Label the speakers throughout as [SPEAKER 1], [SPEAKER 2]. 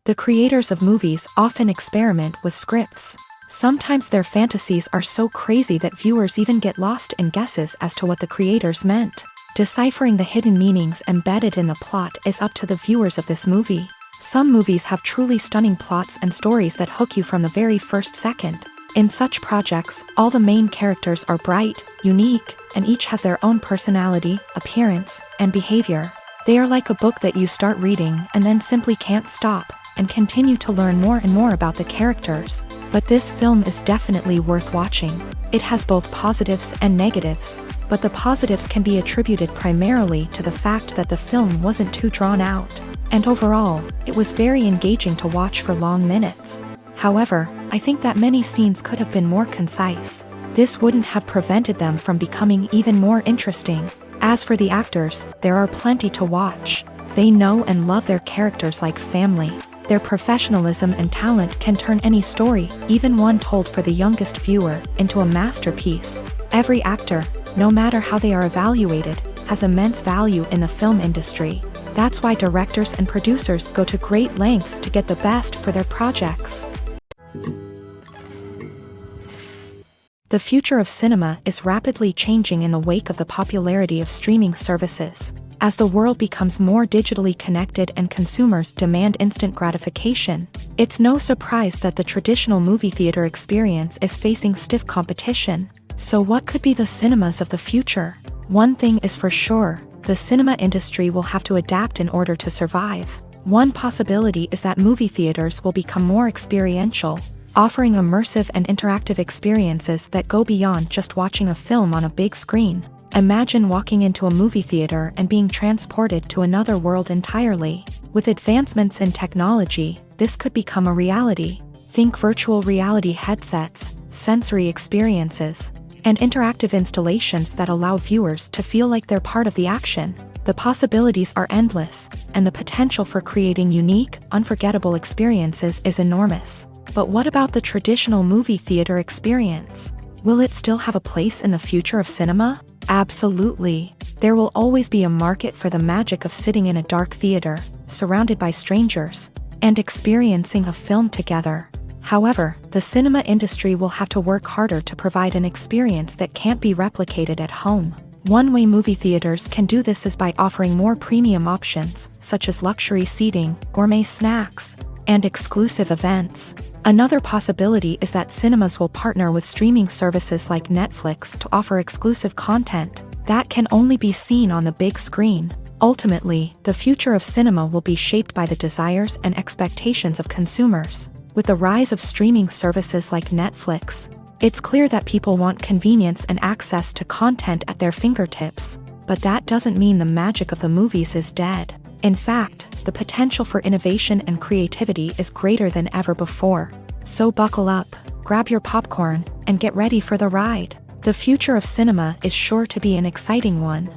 [SPEAKER 1] The creators of movies often experiment with scripts. Sometimes their fantasies are so crazy that viewers even get lost in guesses as to what the creators meant. Deciphering the hidden meanings embedded in the plot is up to the viewers of this movie. Some movies have truly stunning plots and stories that hook you from the very first second. In such projects, all the main characters are bright, unique, and each has their own personality, appearance, and behavior. They are like a book that you start reading and then simply can't stop, and continue to learn more and more about the characters. But this film is definitely worth watching. It has both positives and negatives, but the positives can be attributed primarily to the fact that the film wasn't too drawn out, and overall, it was very engaging to watch for long minutes. However, I think that many scenes could have been more concise. This wouldn't have prevented them from becoming even more interesting. As for the actors, there are plenty to watch. They know and love their characters like family. Their professionalism and talent can turn any story, even one told for the youngest viewer, into a masterpiece. Every actor, no matter how they are evaluated, has immense value in the film industry. That's why directors and producers go to great lengths to get the best for their projects. The future of cinema is rapidly changing in the wake of the popularity of streaming services. As the world becomes more digitally connected and consumers demand instant gratification, it's no surprise that the traditional movie theater experience is facing stiff competition. So what could be the cinemas of the future? One thing is for sure, the cinema industry will have to adapt in order to survive. One possibility is that movie theaters will become more experiential, offering immersive and interactive experiences that go beyond just watching a film on a big screen. Imagine walking into a movie theater and being transported to another world entirely. With advancements in technology, this could become a reality. Think virtual reality headsets, sensory experiences, and interactive installations that allow viewers to feel like they're part of the action. The possibilities are endless, and the potential for creating unique, unforgettable experiences is enormous. But what about the traditional movie theater experience? Will it still have a place in the future of cinema? Absolutely. There will always be a market for the magic of sitting in a dark theater, surrounded by strangers, and experiencing a film together. However, the cinema industry will have to work harder to provide an experience that can't be replicated at home. One way movie theaters can do this is by offering more premium options, such as luxury seating, gourmet snacks, and exclusive events. Another possibility is that cinemas will partner with streaming services like Netflix to offer exclusive content that can only be seen on the big screen. Ultimately, the future of cinema will be shaped by the desires and expectations of consumers. With the rise of streaming services like Netflix, it's clear that people want convenience and access to content at their fingertips. But that doesn't mean the magic of the movies is dead. In fact, the potential for innovation and creativity is greater than ever before. So buckle up, grab your popcorn, and get ready for the ride. The future of cinema is sure to be an exciting one.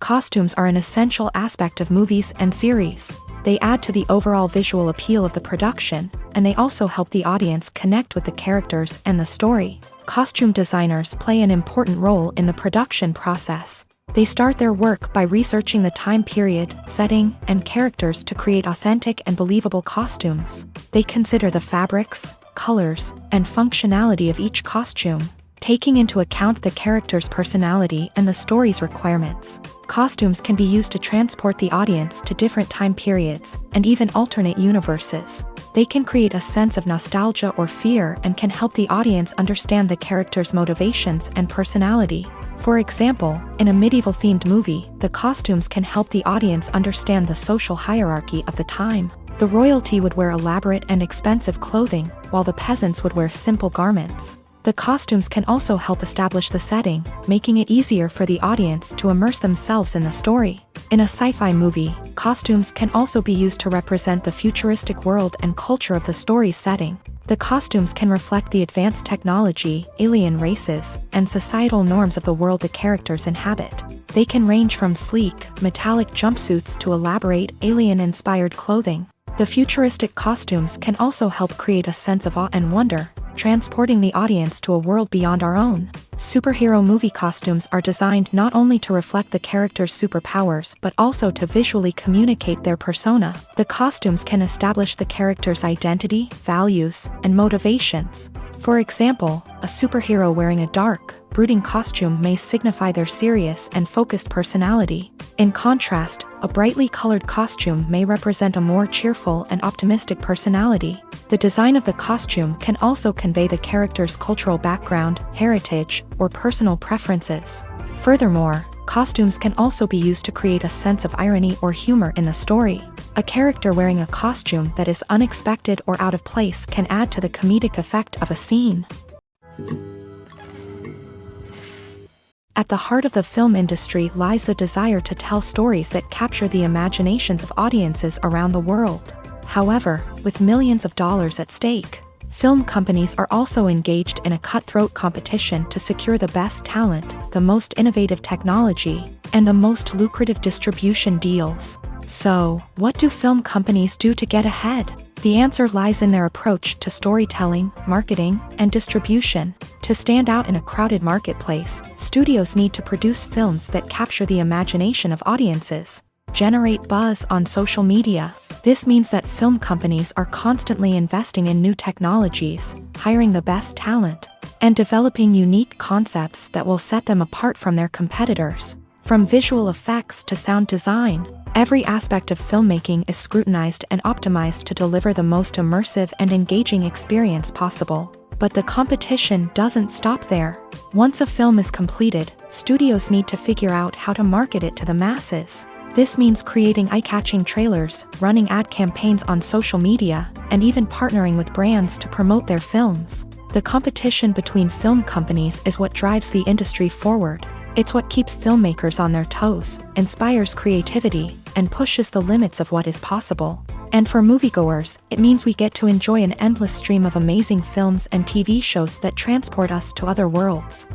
[SPEAKER 1] Costumes are an essential aspect of movies and series. They add to the overall visual appeal of the production, and they also help the audience connect with the characters and the story. Costume designers play an important role in the production process. They start their work by researching the time period, setting, and characters to create authentic and believable costumes. They consider the fabrics, colors, and functionality of each costume. taking into account the character's personality and the story's requirements. Costumes can be used to transport the audience to different time periods and even alternate universes. They can create a sense of nostalgia or fear and can help the audience understand the character's motivations and personality. For example, in a medieval-themed movie, the costumes can help the audience understand the social hierarchy of the time. The royalty would wear elaborate and expensive clothing, while the peasants would wear simple garments. The costumes can also help establish the setting, making it easier for the audience to immerse themselves in the story. In a sci-fi movie, costumes can also be used to represent the futuristic world and culture of the story's setting. The costumes can reflect the advanced technology, alien races, and societal norms of the world the characters inhabit. They can range from sleek, metallic jumpsuits to elaborate, alien-inspired clothing. The futuristic costumes can also help create a sense of awe and wonder, transporting the audience to a world beyond our own. Superhero movie costumes are designed not only to reflect the character's superpowers but also to visually communicate their persona. The costumes can establish the character's identity, values, and motivations. For example, a superhero wearing a dark, brooding costume may signify their serious and focused personality. In contrast, a brightly colored costume may represent a more cheerful and optimistic personality. The design of the costume can also convey the character's cultural background, heritage, or personal preferences. Furthermore, costumes can also be used to create a sense of irony or humor in the story. A character wearing a costume that is unexpected or out of place can add to the comedic effect of a scene. At the heart of the film industry lies the desire to tell stories that capture the imaginations of audiences around the world. However, with millions of dollars at stake, film companies are also engaged in a cutthroat competition to secure the best talent, the most innovative technology, and the most lucrative distribution deals. So, what do film companies do to get ahead? The answer lies in their approach to storytelling, marketing, and distribution. To stand out in a crowded marketplace, studios need to produce films that capture the imagination of audiences, generate buzz on social media. This means that film companies are constantly investing in new technologies, hiring the best talent, and developing unique concepts that will set them apart from their competitors. From visual effects to sound design, every aspect of filmmaking is scrutinized and optimized to deliver the most immersive and engaging experience possible. But the competition doesn't stop there. Once a film is completed, studios need to figure out how to market it to the masses. This means creating eye-catching trailers, running ad campaigns on social media, and even partnering with brands to promote their films. The competition between film companies is what drives the industry forward. It's what keeps filmmakers on their toes, inspires creativity, and pushes the limits of what is possible. And for moviegoers, it means we get to enjoy an endless stream of amazing films and TV shows that transport us to other worlds.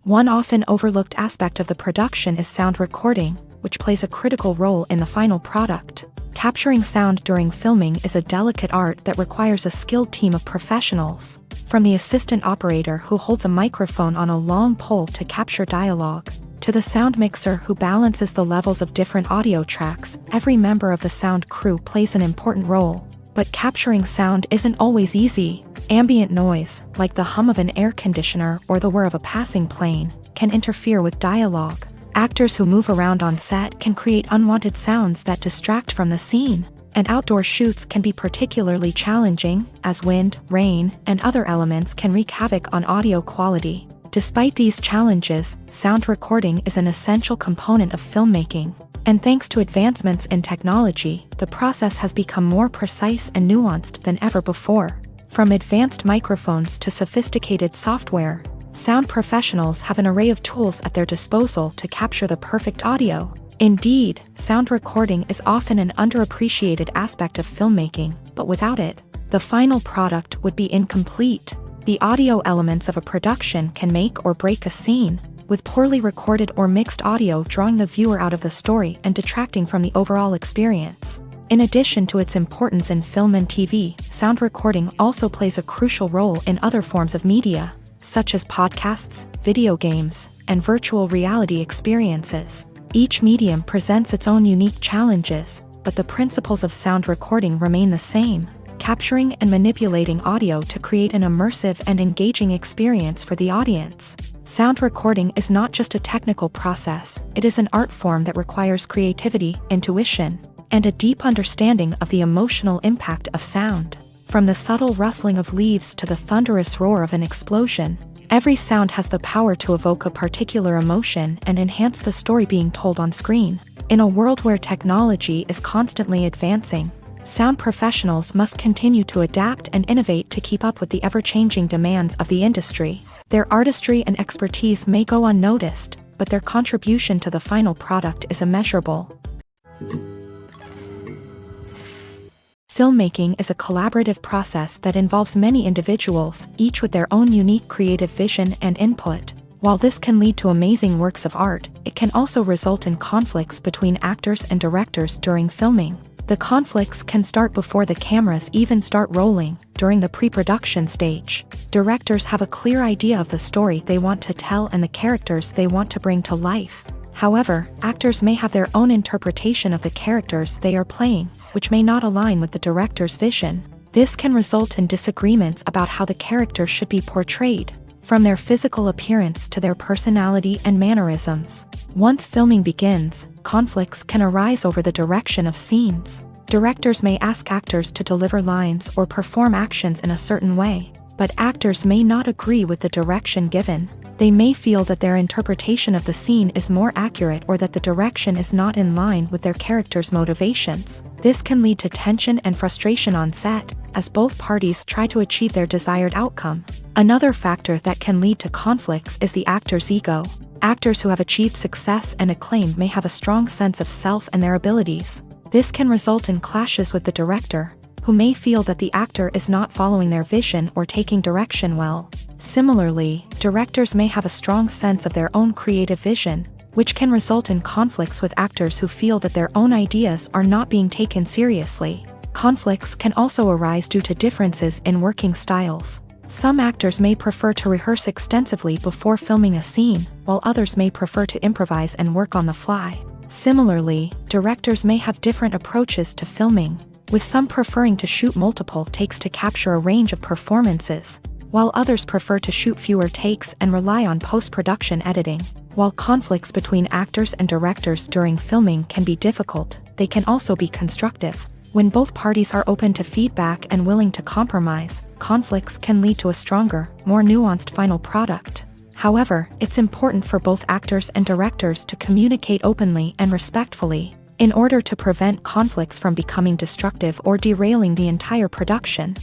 [SPEAKER 1] One often overlooked aspect of the production is sound recording, which plays a critical role in the final product. Capturing sound during filming is a delicate art that requires a skilled team of professionals. From the assistant operator who holds a microphone on a long pole to capture dialogue, to the sound mixer who balances the levels of different audio tracks, every member of the sound crew plays an important role. But capturing sound isn't always easy. Ambient noise, like the hum of an air conditioner or the whir of a passing plane, can interfere with dialogue. Actors who move around on set can create unwanted sounds that distract from the scene. And outdoor shoots can be particularly challenging, as wind, rain, and other elements can wreak havoc on audio quality. Despite these challenges, sound recording is an essential component of filmmaking. And thanks to advancements in technology, the process has become more precise and nuanced than ever before. From advanced microphones to sophisticated software, sound professionals have an array of tools at their disposal to capture the perfect audio. Indeed, sound recording is often an underappreciated aspect of filmmaking, but without it, the final product would be incomplete. The audio elements of a production can make or break a scene, with poorly recorded or mixed audio drawing the viewer out of the story and detracting from the overall experience. In addition to its importance in film and TV, sound recording also plays a crucial role in other forms of media, such as podcasts, video games, and virtual reality experiences. Each medium presents its own unique challenges, but the principles of sound recording remain the same. capturing and manipulating audio to create an immersive and engaging experience for the audience. Sound recording is not just a technical process, it is an art form that requires creativity, intuition, and a deep understanding of the emotional impact of sound. From the subtle rustling of leaves to the thunderous roar of an explosion, every sound has the power to evoke a particular emotion and enhance the story being told on screen. In a world where technology is constantly advancing, sound professionals must continue to adapt and innovate to keep up with the ever-changing demands of the industry. Their artistry and expertise may go unnoticed, but their contribution to the final product is immeasurable. Filmmaking is a collaborative process that involves many individuals, each with their own unique creative vision and input. While this can lead to amazing works of art, it can also result in conflicts between actors and directors during filming. The conflicts can start before the cameras even start rolling, during the pre-production stage. Directors have a clear idea of the story they want to tell and the characters they want to bring to life. However, actors may have their own interpretation of the characters they are playing, which may not align with the director's vision. This can result in disagreements about how the characters should be portrayed, from their physical appearance to their personality and mannerisms. Once filming begins, conflicts can arise over the direction of scenes. Directors may ask actors to deliver lines or perform actions in a certain way, but actors may not agree with the direction given. They may feel that their interpretation of the scene is more accurate or that the direction is not in line with their character's motivations. This can lead to tension and frustration on set, as both parties try to achieve their desired outcome. Another factor that can lead to conflicts is the actor's ego. Actors who have achieved success and acclaim may have a strong sense of self and their abilities. This can result in clashes with the director, who may feel that the actor is not following their vision or taking direction well. Similarly, directors may have a strong sense of their own creative vision, which can result in conflicts with actors who feel that their own ideas are not being taken seriously. Conflicts can also arise due to differences in working styles. Some actors may prefer to rehearse extensively before filming a scene, while others may prefer to improvise and work on the fly. Similarly, directors may have different approaches to filming, with some preferring to shoot multiple takes to capture a range of performances, while others prefer to shoot fewer takes and rely on post-production editing. While conflicts between actors and directors during filming can be difficult, they can also be constructive. When both parties are open to feedback and willing to compromise, conflicts can lead to a stronger, more nuanced final product. However, it's important for both actors and directors to communicate openly and respectfully, in order to prevent conflicts from becoming destructive or derailing the entire production.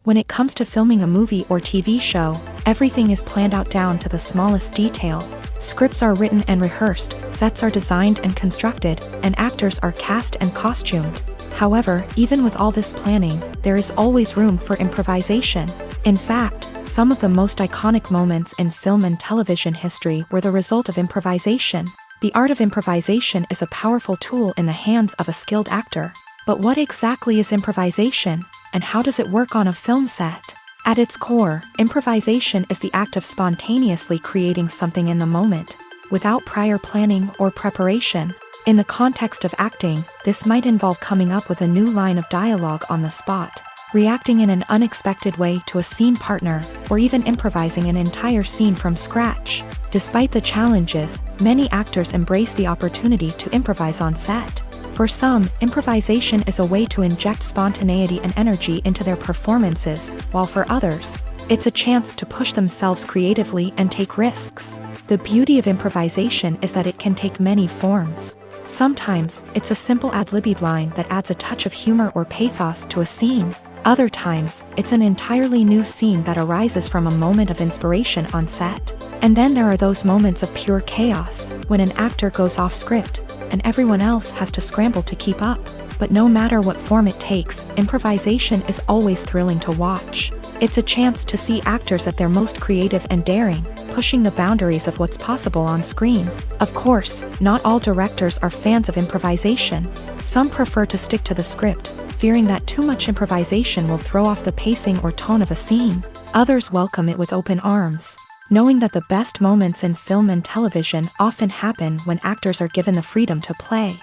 [SPEAKER 1] When it comes to filming a movie or TV show, everything is planned out down to the smallest detail. Scripts are written and rehearsed, sets are designed and constructed, and actors are cast and costumed. However, even with all this planning, there is always room for improvisation. In fact, some of the most iconic moments in film and television history were the result of improvisation. The art of improvisation is a powerful tool in the hands of a skilled actor. But what exactly is improvisation, and how does it work on a film set? At its core, improvisation is the act of spontaneously creating something in the moment, without prior planning or preparation. In the context of acting, this might involve coming up with a new line of dialogue on the spot, reacting in an unexpected way to a scene partner, or even improvising an entire scene from scratch. Despite the challenges, many actors embrace the opportunity to improvise on set. For some, improvisation is a way to inject spontaneity and energy into their performances, while for others, it's a chance to push themselves creatively and take risks. The beauty of improvisation is that it can take many forms. Sometimes, it's a simple ad-libbed line that adds a touch of humor or pathos to a scene. Other times, it's an entirely new scene that arises from a moment of inspiration on set. And then there are those moments of pure chaos, when an actor goes off script, and everyone else has to scramble to keep up. But no matter what form it takes, improvisation is always thrilling to watch. It's a chance to see actors at their most creative and daring, pushing the boundaries of what's possible on screen. Of course, not all directors are fans of improvisation. Some prefer to stick to the script, fearing that too much improvisation will throw off the pacing or tone of a scene. Others welcome it with open arms, knowing that the best moments in film and television often happen when actors are given the freedom to play.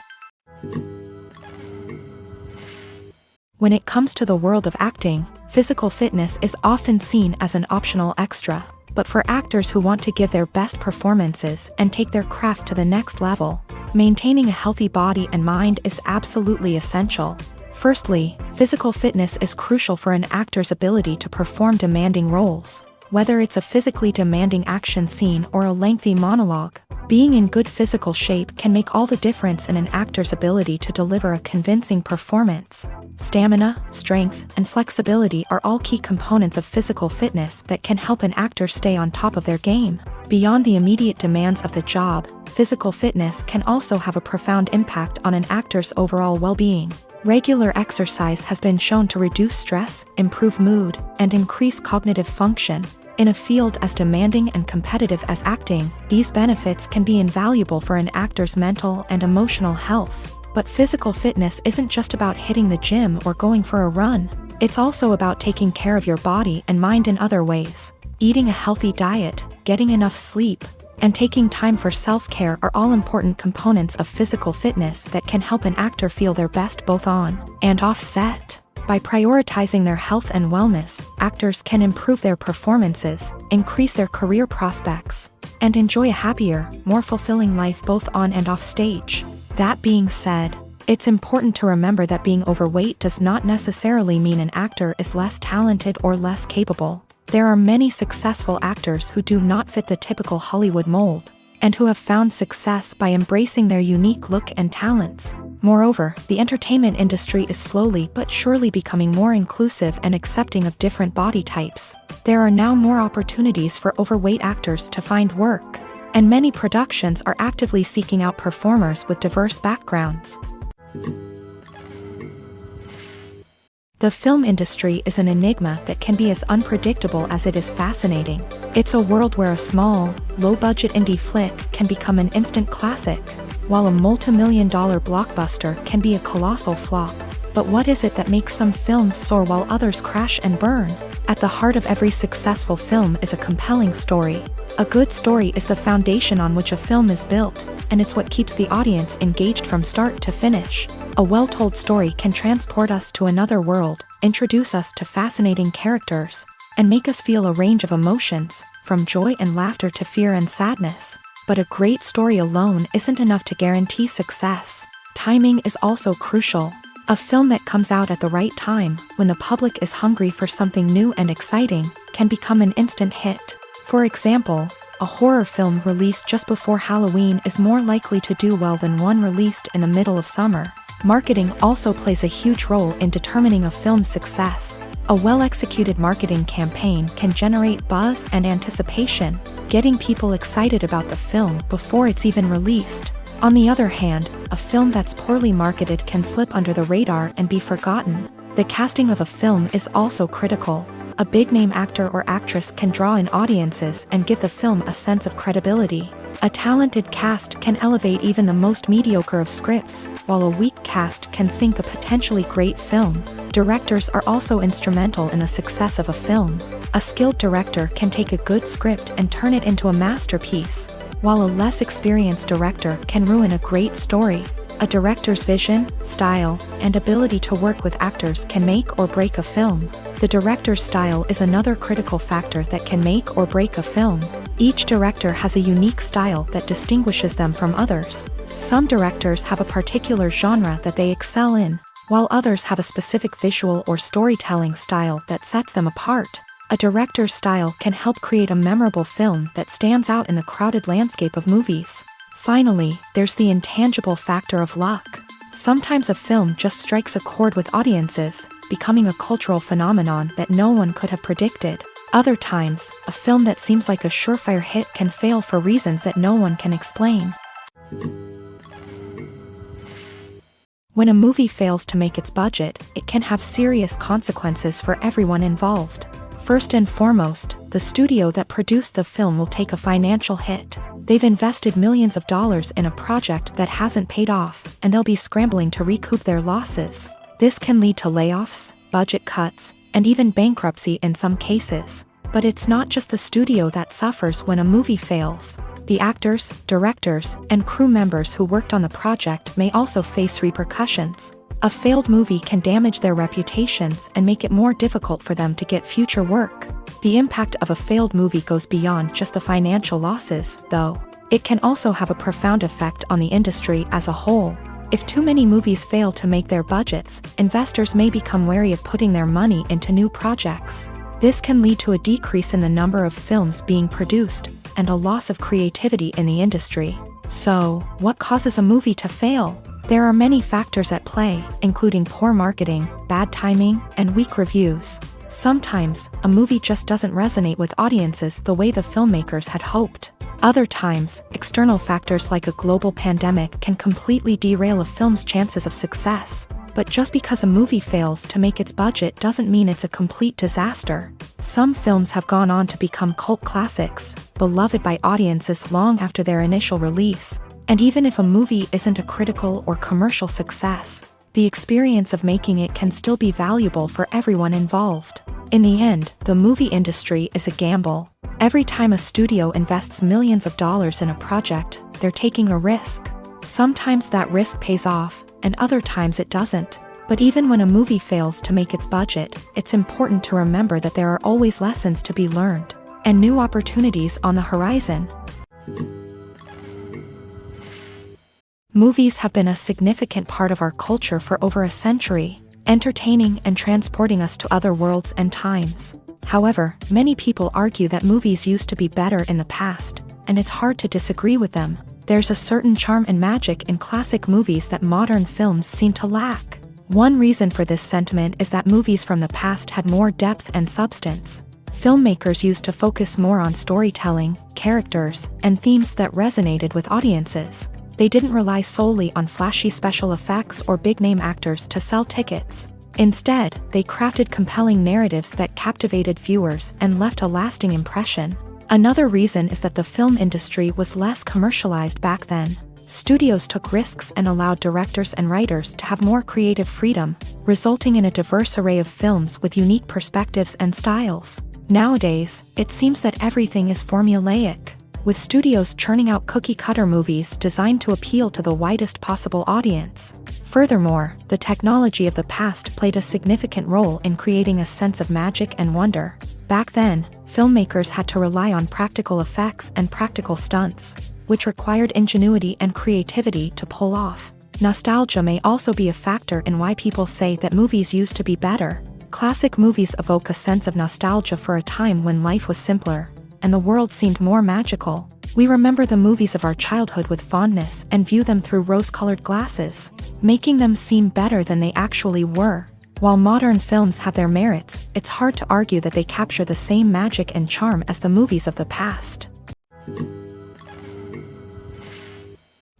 [SPEAKER 1] When it comes to the world of acting, physical fitness is often seen as an optional extra. But for actors who want to give their best performances and take their craft to the next level, maintaining a healthy body and mind is absolutely essential. Firstly, physical fitness is crucial for an actor's ability to perform demanding roles. Whether it's a physically demanding action scene or a lengthy monologue, being in good physical shape can make all the difference in an actor's ability to deliver a convincing performance. Stamina, strength, and flexibility are all key components of physical fitness that can help an actor stay on top of their game. Beyond the immediate demands of the job, physical fitness can also have a profound impact on an actor's overall well-being. Regular exercise has been shown to reduce stress, improve mood, and increase cognitive function. In a field as demanding and competitive as acting, these benefits can be invaluable for an actor's mental and emotional health. But physical fitness isn't just about hitting the gym or going for a run. It's also about taking care of your body and mind in other ways. Eating a healthy diet, getting enough sleep, and taking time for self-care are all important components of physical fitness that can help an actor feel their best both on and off set. By prioritizing their health and wellness, actors can improve their performances, increase their career prospects, and enjoy a happier, more fulfilling life both on and off stage. That being said, it's important to remember that being overweight does not necessarily mean an actor is less talented or less capable. There are many successful actors who do not fit the typical Hollywood mold, and who have found success by embracing their unique look and talents. Moreover, the entertainment industry is slowly but surely becoming more inclusive and accepting of different body types. There are now more opportunities for overweight actors to find work, and many productions are actively seeking out performers with diverse backgrounds. The film industry is an enigma that can be as unpredictable as it is fascinating. It's a world where a small, low-budget indie flick can become an instant classic, while a multi-million-dollar blockbuster can be a colossal flop. But what is it that makes some films soar while others crash and burn? At the heart of every successful film is a compelling story. A good story is the foundation on which a film is built, and it's what keeps the audience engaged from start to finish. A well-told story can transport us to another world, introduce us to fascinating characters, and make us feel a range of emotions, from joy and laughter to fear and sadness. But a great story alone isn't enough to guarantee success. Timing is also crucial. A film that comes out at the right time, when the public is hungry for something new and exciting, can become an instant hit. For example, a horror film released just before Halloween is more likely to do well than one released in the middle of summer. Marketing also plays a huge role in determining a film's success. A well-executed marketing campaign can generate buzz and anticipation, getting people excited about the film before it's even released. On the other hand, a film that's poorly marketed can slip under the radar and be forgotten. The casting of a film is also critical. A big-name actor or actress can draw in audiences and give the film a sense of credibility. A talented cast can elevate even the most mediocre of scripts, while a weak cast can sink a potentially great film. Directors are also instrumental in the success of a film. A skilled director can take a good script and turn it into a masterpiece, while a less experienced director can ruin a great story. A director's vision, style, and ability to work with actors can make or break a film. The director's style is another critical factor that can make or break a film. Each director has a unique style that distinguishes them from others. Some directors have a particular genre that they excel in, while others have a specific visual or storytelling style that sets them apart. A director's style can help create a memorable film that stands out in the crowded landscape of movies. Finally, there's the intangible factor of luck. Sometimes a film just strikes a chord with audiences, becoming a cultural phenomenon that no one could have predicted. Other times, a film that seems like a surefire hit can fail for reasons that no one can explain. When a movie fails to make its budget, it can have serious consequences for everyone involved. First and foremost, the studio that produced the film will take a financial hit. They've invested millions of dollars in a project that hasn't paid off, and they'll be scrambling to recoup their losses. This can lead to layoffs, budget cuts, and even bankruptcy in some cases. But it's not just the studio that suffers when a movie fails. The actors, directors, and crew members who worked on the project may also face repercussions. A failed movie can damage their reputations and make it more difficult for them to get future work. The impact of a failed movie goes beyond just the financial losses, though. It can also have a profound effect on the industry as a whole. If too many movies fail to make their budgets, investors may become wary of putting their money into new projects. This can lead to a decrease in the number of films being produced, and a loss of creativity in the industry. So, what causes a movie to fail? There are many factors at play, including poor marketing, bad timing, and weak reviews. Sometimes, a movie just doesn't resonate with audiences the way the filmmakers had hoped. Other times, external factors like a global pandemic can completely derail a film's chances of success. But just because a movie fails to make its budget doesn't mean it's a complete disaster. Some films have gone on to become cult classics, beloved by audiences long after their initial release. And even if a movie isn't a critical or commercial success, the experience of making it can still be valuable for everyone involved. In the end, the movie industry is a gamble. Every time a studio invests millions of dollars in a project, they're taking a risk. Sometimes that risk pays off, and other times it doesn't. But even when a movie fails to make its budget, it's important to remember that there are always lessons to be learned, and new opportunities on the horizon. Movies have been a significant part of our culture for over a century, entertaining and transporting us to other worlds and times. However, many people argue that movies used to be better in the past, and it's hard to disagree with them. There's a certain charm and magic in classic movies that modern films seem to lack. One reason for this sentiment is that movies from the past had more depth and substance. Filmmakers used to focus more on storytelling, characters, and themes that resonated with audiences. They didn't rely solely on flashy special effects or big-name actors to sell tickets. Instead, they crafted compelling narratives that captivated viewers and left a lasting impression. Another reason is that the film industry was less commercialized back then. Studios took risks and allowed directors and writers to have more creative freedom, resulting in a diverse array of films with unique perspectives and styles. Nowadays, it seems that everything is formulaic, with studios churning out cookie-cutter movies designed to appeal to the widest possible audience. Furthermore, the technology of the past played a significant role in creating a sense of magic and wonder. Back then, filmmakers had to rely on practical effects and practical stunts, which required ingenuity and creativity to pull off. Nostalgia may also be a factor in why people say that movies used to be better. Classic movies evoke a sense of nostalgia for a time when life was simpler, and the world seemed more magical. We remember the movies of our childhood with fondness and view them through rose-colored glasses, making them seem better than they actually were. While modern films have their merits, it's hard to argue that they capture the same magic and charm as the movies of the past.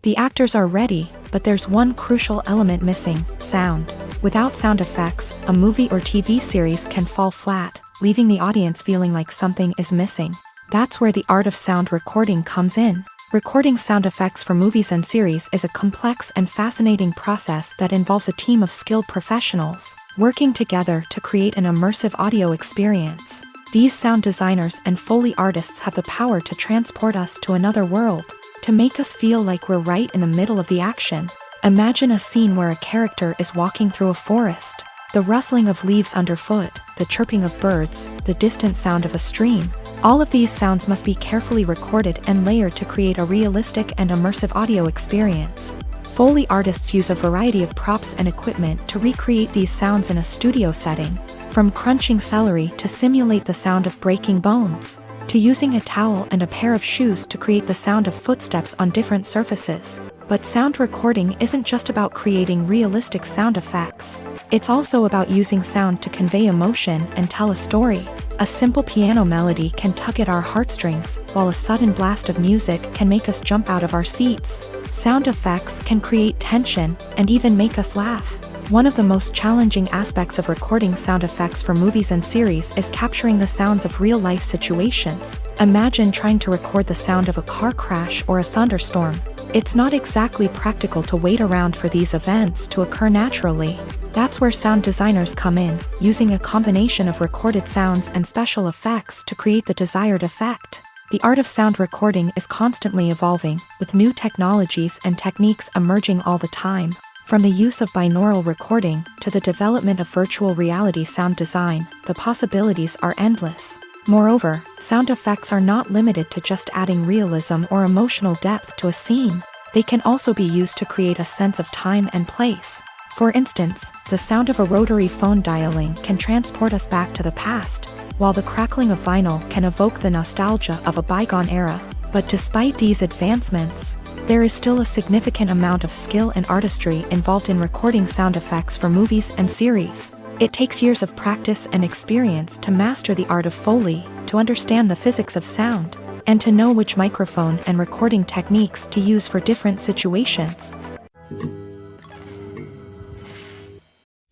[SPEAKER 1] The actors are ready, but there's one crucial element missing: sound. Without sound effects, a movie or TV series can fall flat, leaving the audience feeling like something is missing. That's where the art of sound recording comes in. Recording sound effects for movies and series is a complex and fascinating process that involves a team of skilled professionals working together to create an immersive audio experience. These sound designers and Foley artists have the power to transport us to another world, to make us feel like we're right in the middle of the action. Imagine a scene where a character is walking through a forest. The rustling of leaves underfoot, the chirping of birds, the distant sound of a stream. All of these sounds must be carefully recorded and layered to create a realistic and immersive audio experience. Foley artists use a variety of props and equipment to recreate these sounds in a studio setting, from crunching celery to simulate the sound of breaking bones, to using a towel and a pair of shoes to create the sound of footsteps on different surfaces. But sound recording isn't just about creating realistic sound effects. It's also about using sound to convey emotion and tell a story. A simple piano melody can tug at our heartstrings, while a sudden blast of music can make us jump out of our seats. Sound effects can create tension and even make us laugh. One of the most challenging aspects of recording sound effects for movies and series is capturing the sounds of real-life situations. Imagine trying to record the sound of a car crash or a thunderstorm. It's not exactly practical to wait around for these events to occur naturally. That's where sound designers come in, using a combination of recorded sounds and special effects to create the desired effect. The art of sound recording is constantly evolving, with new technologies and techniques emerging all the time. From the use of binaural recording to the development of virtual reality sound design, the possibilities are endless. Moreover, sound effects are not limited to just adding realism or emotional depth to a scene. They can also be used to create a sense of time and place. For instance, the sound of a rotary phone dialing can transport us back to the past, while the crackling of vinyl can evoke the nostalgia of a bygone era. But despite these advancements, there is still a significant amount of skill and artistry involved in recording sound effects for movies and series. It takes years of practice and experience to master the art of Foley, to understand the physics of sound, and to know which microphone and recording techniques to use for different situations.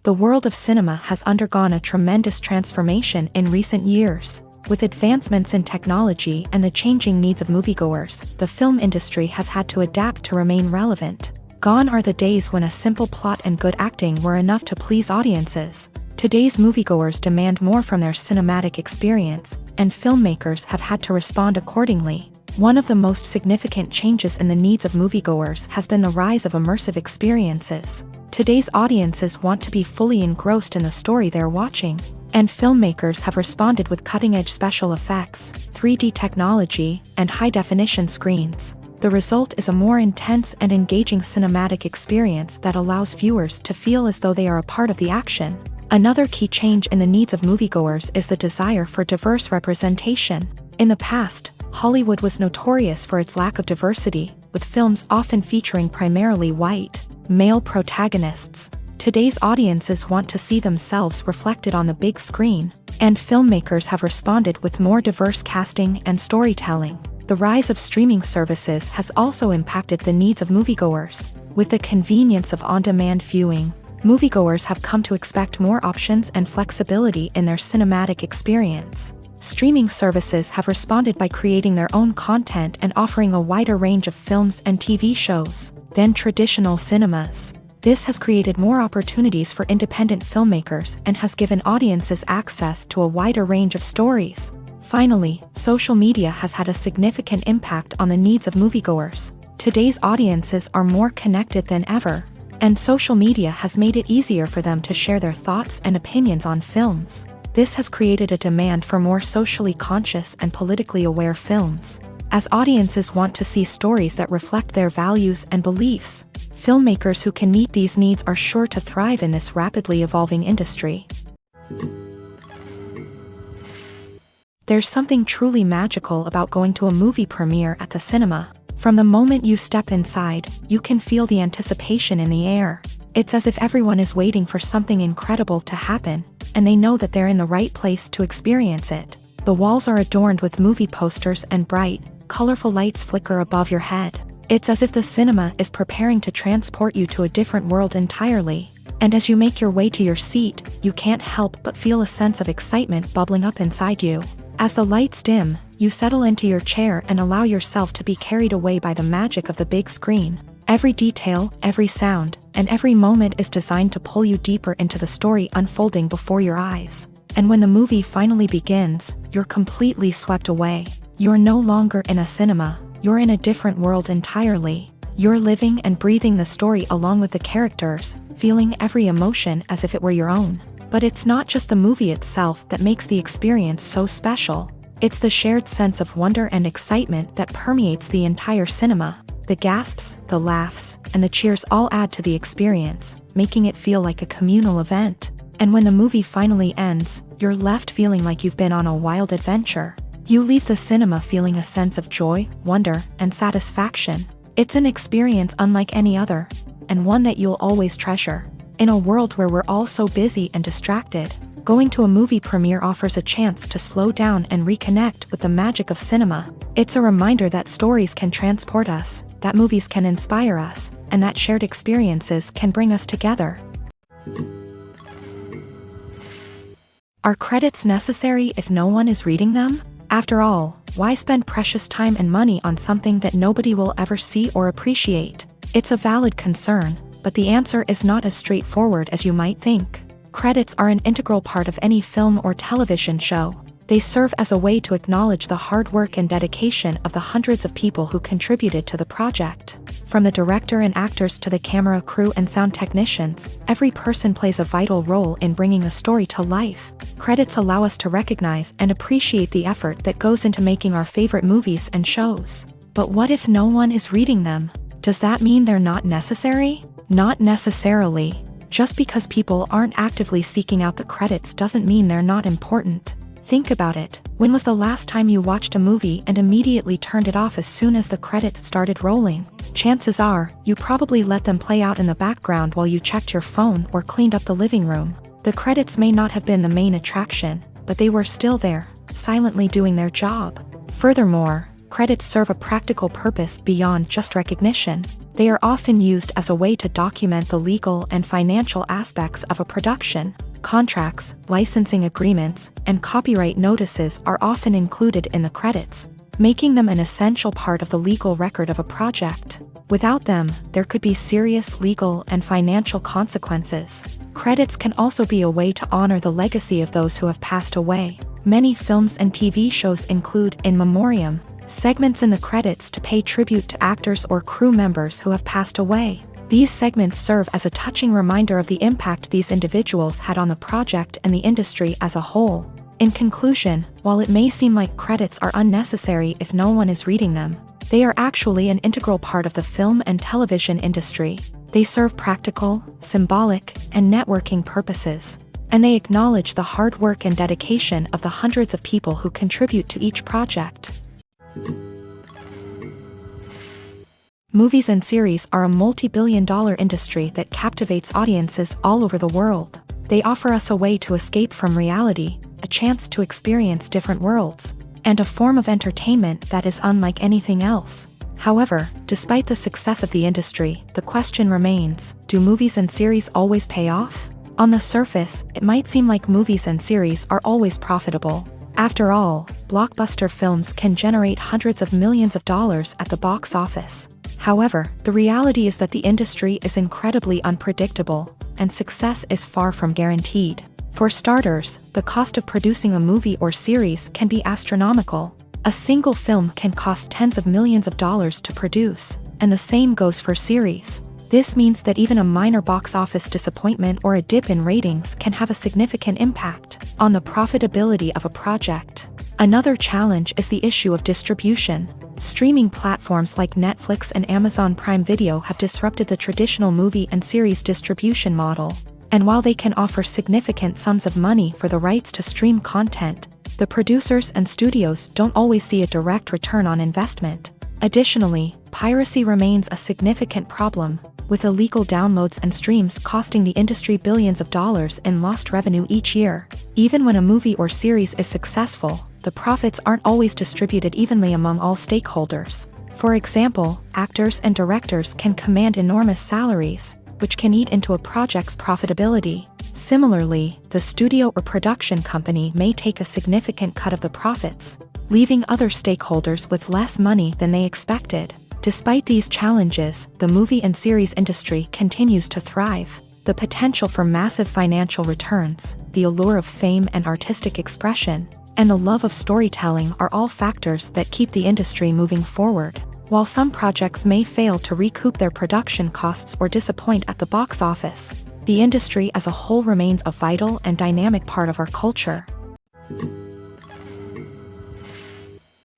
[SPEAKER 1] The world of cinema has undergone a tremendous transformation in recent years. With advancements in technology and the changing needs of moviegoers, the film industry has had to adapt to remain relevant. Gone are the days when a simple plot and good acting were enough to please audiences. Today's moviegoers demand more from their cinematic experience, and filmmakers have had to respond accordingly. One of the most significant changes in the needs of moviegoers has been the rise of immersive experiences. Today's audiences want to be fully engrossed in the story they're watching, and filmmakers have responded with cutting-edge special effects, 3D technology, and high-definition screens. The result is a more intense and engaging cinematic experience that allows viewers to feel as though they are a part of the action. Another key change in the needs of moviegoers is the desire for diverse representation. In the past, Hollywood was notorious for its lack of diversity, with films often featuring primarily white, male protagonists. Today's audiences want to see themselves reflected on the big screen, and filmmakers have responded with more diverse casting and storytelling. The rise of streaming services has also impacted the needs of moviegoers. With the convenience of on-demand viewing, moviegoers have come to expect more options and flexibility in their cinematic experience. Streaming services have responded by creating their own content and offering a wider range of films and TV shows than traditional cinemas. This has created more opportunities for independent filmmakers and has given audiences access to a wider range of stories. Finally, social media has had a significant impact on the needs of moviegoers. Today's audiences are more connected than ever, and social media has made it easier for them to share their thoughts and opinions on films. This has created a demand for more socially conscious and politically aware films. As audiences want to see stories that reflect their values and beliefs, filmmakers who can meet these needs are sure to thrive in this rapidly evolving industry. There's something truly magical about going to a movie premiere at the cinema. From the moment you step inside, you can feel the anticipation in the air. It's as if everyone is waiting for something incredible to happen, and they know that they're in the right place to experience it. The walls are adorned with movie posters and bright, colorful lights flicker above your head. It's as if the cinema is preparing to transport you to a different world entirely. And as you make your way to your seat, you can't help but feel a sense of excitement bubbling up inside you. As the lights dim, you settle into your chair and allow yourself to be carried away by the magic of the big screen. Every detail, every sound, and every moment is designed to pull you deeper into the story unfolding before your eyes. And when the movie finally begins, you're completely swept away. You're no longer in a cinema, you're in a different world entirely. You're living and breathing the story along with the characters, feeling every emotion as if it were your own. But it's not just the movie itself that makes the experience so special. It's the shared sense of wonder and excitement that permeates the entire cinema. The gasps, the laughs, and the cheers all add to the experience, making it feel like a communal event. And when the movie finally ends, you're left feeling like you've been on a wild adventure. You leave the cinema feeling a sense of joy, wonder, and satisfaction. It's an experience unlike any other, and one that you'll always treasure. In a world where we're all so busy and distracted, going to a movie premiere offers a chance to slow down and reconnect with the magic of cinema. It's a reminder that stories can transport us, that movies can inspire us, and that shared experiences can bring us together. Are credits necessary if no one is reading them? After all, why spend precious time and money on something that nobody will ever see or appreciate? It's a valid concern, but the answer is not as straightforward as you might think. Credits are an integral part of any film or television show. They serve as a way to acknowledge the hard work and dedication of the hundreds of people who contributed to the project. From the director and actors to the camera crew and sound technicians, every person plays a vital role in bringing a story to life. Credits allow us to recognize and appreciate the effort that goes into making our favorite movies and shows. But what if no one is reading them? Does that mean they're not necessary? Not necessarily. Just because people aren't actively seeking out the credits doesn't mean they're not important. Think about it. When was the last time you watched a movie and immediately turned it off as soon as the credits started rolling? Chances are, you probably let them play out in the background while you checked your phone or cleaned up the living room. The credits may not have been the main attraction, but they were still there, silently doing their job. Furthermore, credits serve a practical purpose beyond just recognition. They are often used as a way to document the legal and financial aspects of a production. Contracts, licensing agreements, and copyright notices are often included in the credits, making them an essential part of the legal record of a project. Without them, there could be serious legal and financial consequences. Credits can also be a way to honor the legacy of those who have passed away. Many films and TV shows include in memoriam segments in the credits to pay tribute to actors or crew members who have passed away. These segments serve as a touching reminder of the impact these individuals had on the project and the industry as a whole. In conclusion, while it may seem like credits are unnecessary if no one is reading them, they are actually an integral part of the film and television industry. They serve practical, symbolic, and networking purposes, and they acknowledge the hard work and dedication of the hundreds of people who contribute to each project. Movies and series are a multi-billion-dollar industry that captivates audiences all over the world. They offer us a way to escape from reality, a chance to experience different worlds, and a form of entertainment that is unlike anything else. However, despite the success of the industry, the question remains, do movies and series always pay off? On the surface, it might seem like movies and series are always profitable. After all, blockbuster films can generate hundreds of millions of dollars at the box office. However, the reality is that the industry is incredibly unpredictable, and success is far from guaranteed. For starters, the cost of producing a movie or series can be astronomical. A single film can cost tens of millions of dollars to produce, and the same goes for series. This means that even a minor box office disappointment or a dip in ratings can have a significant impact on the profitability of a project. Another challenge is the issue of distribution. Streaming platforms like Netflix and Amazon Prime Video have disrupted the traditional movie and series distribution model. And while they can offer significant sums of money for the rights to stream content, the producers and studios don't always see a direct return on investment. Additionally, piracy remains a significant problem, with illegal downloads and streams costing the industry billions of dollars in lost revenue each year. Even when a movie or series is successful, the profits aren't always distributed evenly among all stakeholders. For example, actors and directors can command enormous salaries, which can eat into a project's profitability. Similarly, the studio or production company may take a significant cut of the profits, leaving other stakeholders with less money than they expected. Despite these challenges, the movie and series industry continues to thrive. The potential for massive financial returns, the allure of fame and artistic expression, and the love of storytelling are all factors that keep the industry moving forward. While some projects may fail to recoup their production costs or disappoint at the box office, the industry as a whole remains a vital and dynamic part of our culture.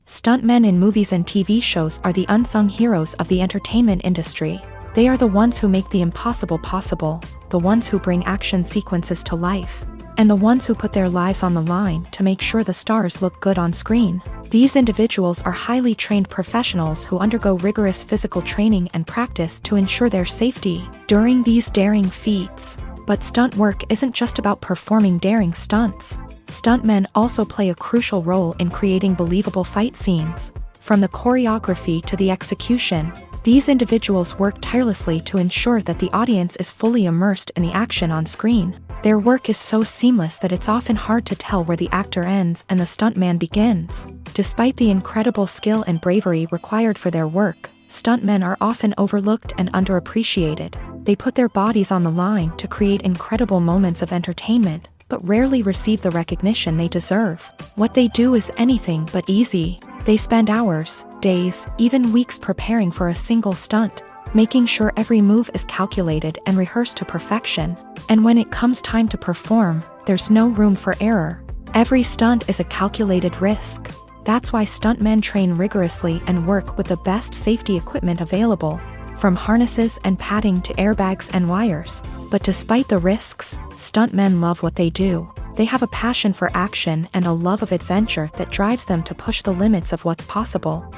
[SPEAKER 1] Stuntmen in movies and TV shows are the unsung heroes of the entertainment industry. They are the ones who make the impossible possible, the ones who bring action sequences to life, and the ones who put their lives on the line to make sure the stars look good on screen. These individuals are highly trained professionals who undergo rigorous physical training and practice to ensure their safety during these daring feats. But stunt work isn't just about performing daring stunts. Stuntmen also play a crucial role in creating believable fight scenes. From the choreography to the execution, these individuals work tirelessly to ensure that the audience is fully immersed in the action on screen. Their work is so seamless that it's often hard to tell where the actor ends and the stuntman begins. Despite the incredible skill and bravery required for their work, stuntmen are often overlooked and underappreciated. They put their bodies on the line to create incredible moments of entertainment, but rarely receive the recognition they deserve. What they do is anything but easy. They spend hours, days, even weeks preparing for a single stunt, making sure every move is calculated and rehearsed to perfection. And when it comes time to perform, there's no room for error. Every stunt is a calculated risk. That's why stuntmen train rigorously and work with the best safety equipment available, from harnesses and padding to airbags and wires. But despite the risks, stuntmen love what they do. They have a passion for action and a love of adventure that drives them to push the limits of what's possible.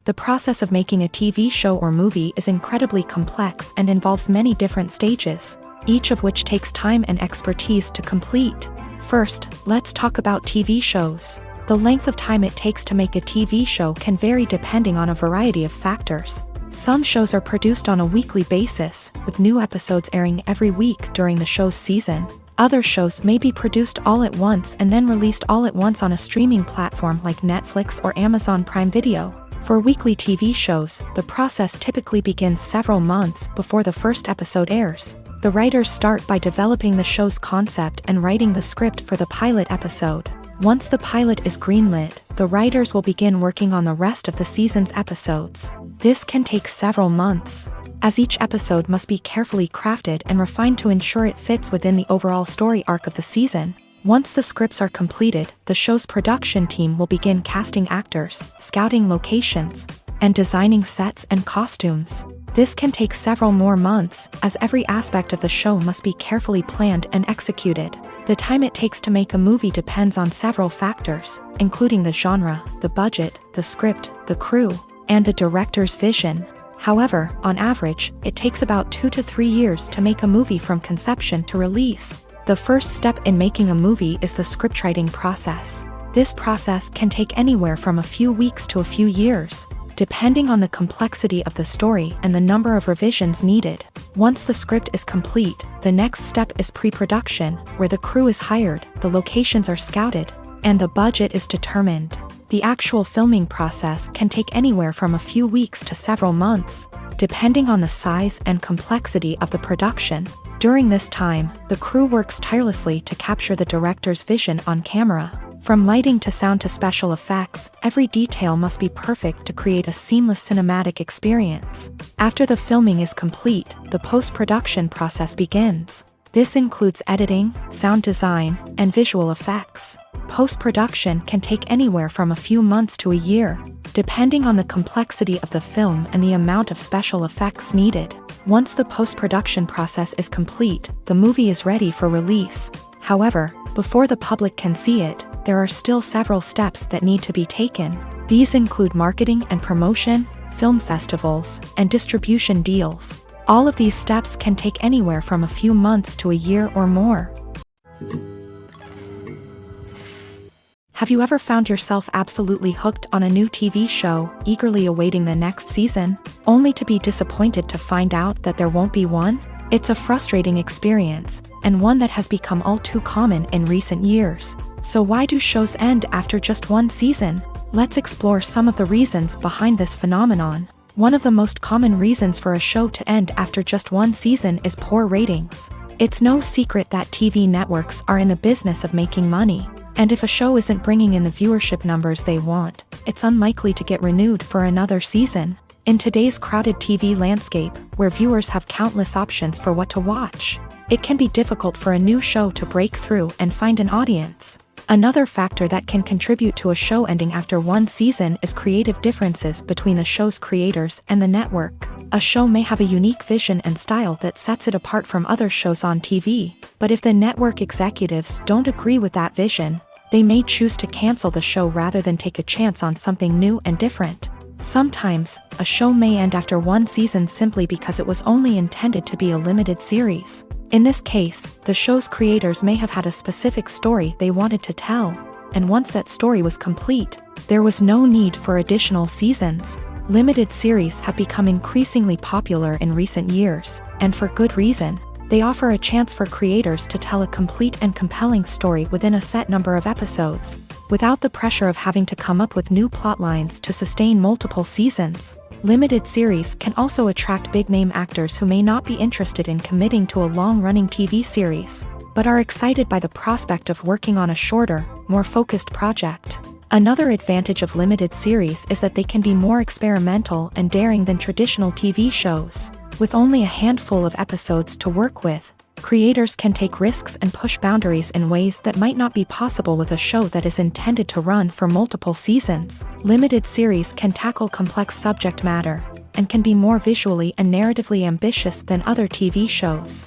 [SPEAKER 1] The process of making a TV show or movie is incredibly complex and involves many different stages, each of which takes time and expertise to complete. First, let's talk about TV shows. The length of time it takes to make a TV show can vary depending on a variety of factors. Some shows are produced on a weekly basis, with new episodes airing every week during the show's season. Other shows may be produced all at once and then released all at once on a streaming platform like Netflix or Amazon Prime Video. For weekly TV shows, the process typically begins several months before the first episode airs. The writers start by developing the show's concept and writing the script for the pilot episode. Once the pilot is greenlit, the writers will begin working on the rest of the season's episodes. This can take several months, as each episode must be carefully crafted and refined to ensure it fits within the overall story arc of the season. Once the scripts are completed, the show's production team will begin casting actors, scouting locations, and designing sets and costumes. This can take several more months, as every aspect of the show must be carefully planned and executed. The time it takes to make a movie depends on several factors, including the genre, the budget, the script, the crew, and the director's vision. However, on average, it takes about 2 to 3 years to make a movie from conception to release. The first step in making a movie is the scriptwriting process. This process can take anywhere from a few weeks to a few years, depending on the complexity of the story and the number of revisions needed. Once the script is complete, the next step is pre-production, where the crew is hired, the locations are scouted, and the budget is determined. The actual filming process can take anywhere from a few weeks to several months, depending on the size and complexity of the production. During this time, the crew works tirelessly to capture the director's vision on camera. From lighting to sound to special effects, every detail must be perfect to create a seamless cinematic experience. After the filming is complete, the post-production process begins. This includes editing, sound design, and visual effects. Post-production can take anywhere from a few months to a year, depending on the complexity of the film and the amount of special effects needed. Once the post-production process is complete, the movie is ready for release. However, before the public can see it, there are still several steps that need to be taken. These include marketing and promotion, film festivals, and distribution deals. All of these steps can take anywhere from a few months to a year or more. Have you ever found yourself absolutely hooked on a new TV show, eagerly awaiting the next season, only to be disappointed to find out that there won't be one? It's a frustrating experience, and one that has become all too common in recent years. So why do shows end after just one season? Let's explore some of the reasons behind this phenomenon. One of the most common reasons for a show to end after just one season is poor ratings. It's no secret that TV networks are in the business of making money, and if a show isn't bringing in the viewership numbers they want, it's unlikely to get renewed for another season. In today's crowded TV landscape, where viewers have countless options for what to watch, it can be difficult for a new show to break through and find an audience. Another factor that can contribute to a show ending after one season is creative differences between the show's creators and the network. A show may have a unique vision and style that sets it apart from other shows on TV, but if the network executives don't agree with that vision, they may choose to cancel the show rather than take a chance on something new and different. Sometimes, a show may end after one season simply because it was only intended to be a limited series. In this case, the show's creators may have had a specific story they wanted to tell, and once that story was complete, there was no need for additional seasons. Limited series have become increasingly popular in recent years, and for good reason. They offer a chance for creators to tell a complete and compelling story within a set number of episodes, without the pressure of having to come up with new plotlines to sustain multiple seasons. Limited series can also attract big-name actors who may not be interested in committing to a long-running TV series, but are excited by the prospect of working on a shorter, more focused project. Another advantage of limited series is that they can be more experimental and daring than traditional TV shows. With only a handful of episodes to work with, creators can take risks and push boundaries in ways that might not be possible with a show that is intended to run for multiple seasons. Limited series can tackle complex subject matter and can be more visually and narratively ambitious than other TV shows.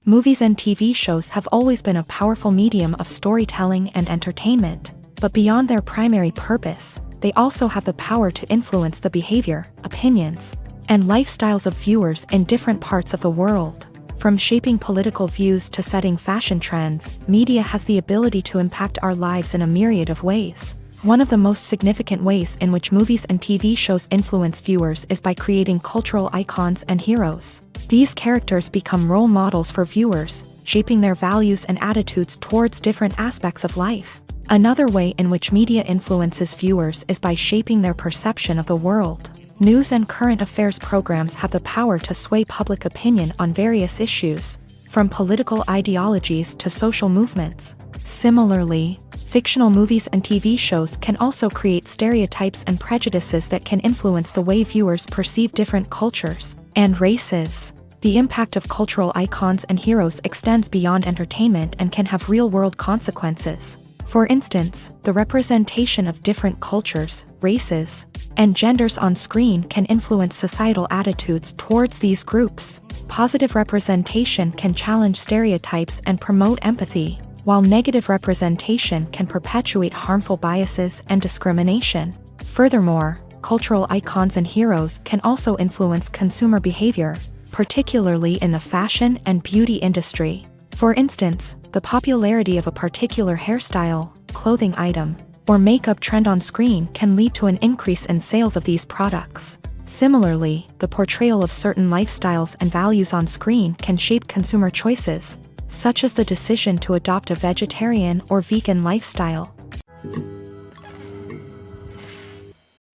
[SPEAKER 1] Movies and TV shows have always been a powerful medium of storytelling and entertainment, but beyond their primary purpose, they also have the power to influence the behavior, opinions, and lifestyles of viewers in different parts of the world. From shaping political views to setting fashion trends, media has the ability to impact our lives in a myriad of ways. One of the most significant ways in which movies and TV shows influence viewers is by creating cultural icons and heroes. These characters become role models for viewers, shaping their values and attitudes towards different aspects of life. Another way in which media influences viewers is by shaping their perception of the world. News and current affairs programs have the power to sway public opinion on various issues, from political ideologies to social movements. Similarly, fictional movies and TV shows can also create stereotypes and prejudices that can influence the way viewers perceive different cultures and races. The impact of cultural icons and heroes extends beyond entertainment and can have real-world consequences. For instance, the representation of different cultures, races, and genders on screen can influence societal attitudes towards these groups. Positive representation can challenge stereotypes and promote empathy, while negative representation can perpetuate harmful biases and discrimination. Furthermore, cultural icons and heroes can also influence consumer behavior, particularly in the fashion and beauty industry. For instance, the popularity of a particular hairstyle, clothing item, or makeup trend on screen can lead to an increase in sales of these products. Similarly, the portrayal of certain lifestyles and values on screen can shape consumer choices, such as the decision to adopt a vegetarian or vegan lifestyle.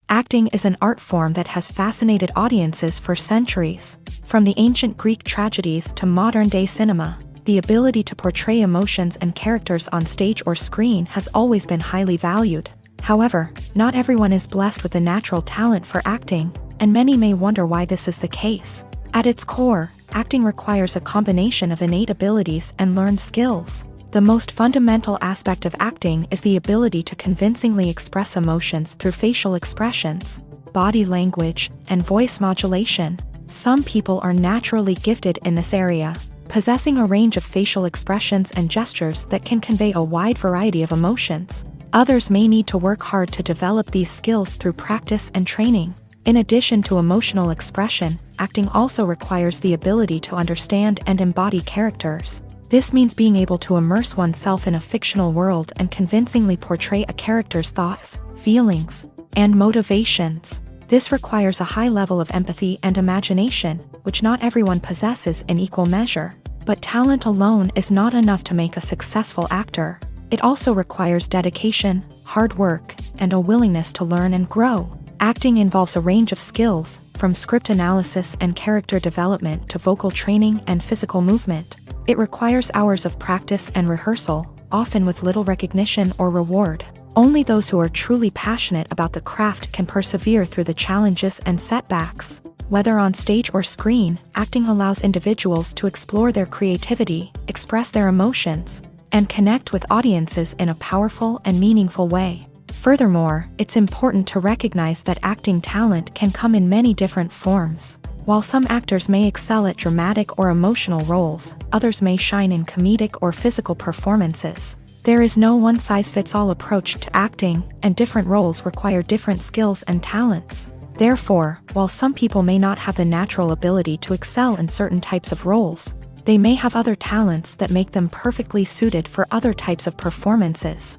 [SPEAKER 1] Acting is an art form that has fascinated audiences for centuries. From the ancient Greek tragedies to modern-day cinema, the ability to portray emotions and characters on stage or screen has always been highly valued. However, not everyone is blessed with the natural talent for acting, and many may wonder why this is the case. At its core, acting requires a combination of innate abilities and learned skills. The most fundamental aspect of acting is the ability to convincingly express emotions through facial expressions, body language, and voice modulation. Some people are naturally gifted in this area, possessing a range of facial expressions and gestures that can convey a wide variety of emotions. Others may need to work hard to develop these skills through practice and training. In addition to emotional expression, acting also requires the ability to understand and embody characters. This means being able to immerse oneself in a fictional world and convincingly portray a character's thoughts, feelings, and motivations. This requires a high level of empathy and imagination, which not everyone possesses in equal measure. But talent alone is not enough to make a successful actor. It also requires dedication, hard work, and a willingness to learn and grow. Acting involves a range of skills, from script analysis and character development to vocal training and physical movement. It requires hours of practice and rehearsal, often with little recognition or reward. Only those who are truly passionate about the craft can persevere through the challenges and setbacks. Whether on stage or screen, acting allows individuals to explore their creativity, express their emotions, and connect with audiences in a powerful and meaningful way. Furthermore, it's important to recognize that acting talent can come in many different forms. While some actors may excel at dramatic or emotional roles, others may shine in comedic or physical performances. There is no one-size-fits-all approach to acting, and different roles require different skills and talents. Therefore, while some people may not have the natural ability to excel in certain types of roles, they may have other talents that make them perfectly suited for other types of performances.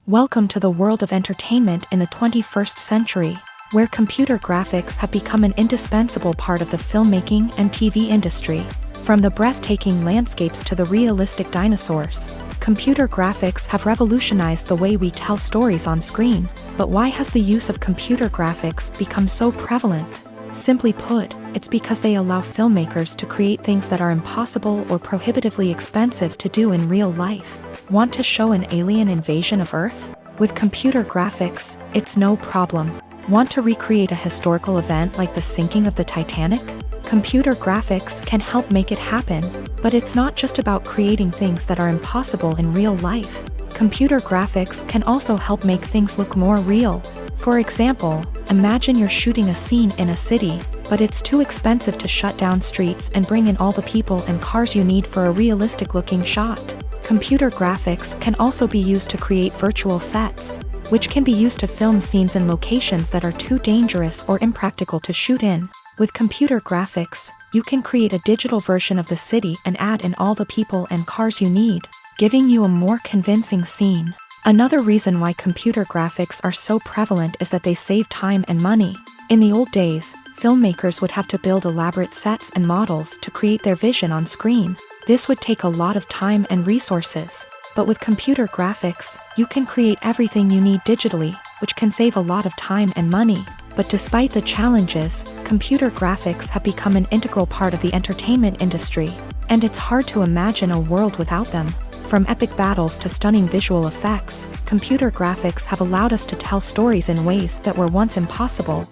[SPEAKER 1] Welcome to the world of entertainment in the 21st century, where computer graphics have become an indispensable part of the filmmaking and TV industry. From the breathtaking landscapes to the realistic dinosaurs, computer graphics have revolutionized the way we tell stories on screen. But why has the use of computer graphics become so prevalent? Simply put, it's because they allow filmmakers to create things that are impossible or prohibitively expensive to do in real life. Want to show an alien invasion of Earth? With computer graphics, it's no problem. Want to recreate a historical event like the sinking of the Titanic? Computer graphics can help make it happen, but it's not just about creating things that are impossible in real life. Computer graphics can also help make things look more real. For example, imagine you're shooting a scene in a city, but it's too expensive to shut down streets and bring in all the people and cars you need for a realistic-looking shot. Computer graphics can also be used to create virtual sets, which can be used to film scenes in locations that are too dangerous or impractical to shoot in. With computer graphics, you can create a digital version of the city and add in all the people and cars you need, giving you a more convincing scene. Another reason why computer graphics are so prevalent is that they save time and money. In the old days, filmmakers would have to build elaborate sets and models to create their vision on screen. This would take a lot of time and resources. But with computer graphics, you can create everything you need digitally, which can save a lot of time and money. But despite the challenges, computer graphics have become an integral part of the entertainment industry, and it's hard to imagine a world without them. From epic battles to stunning visual effects, computer graphics have allowed us to tell stories in ways that were once impossible.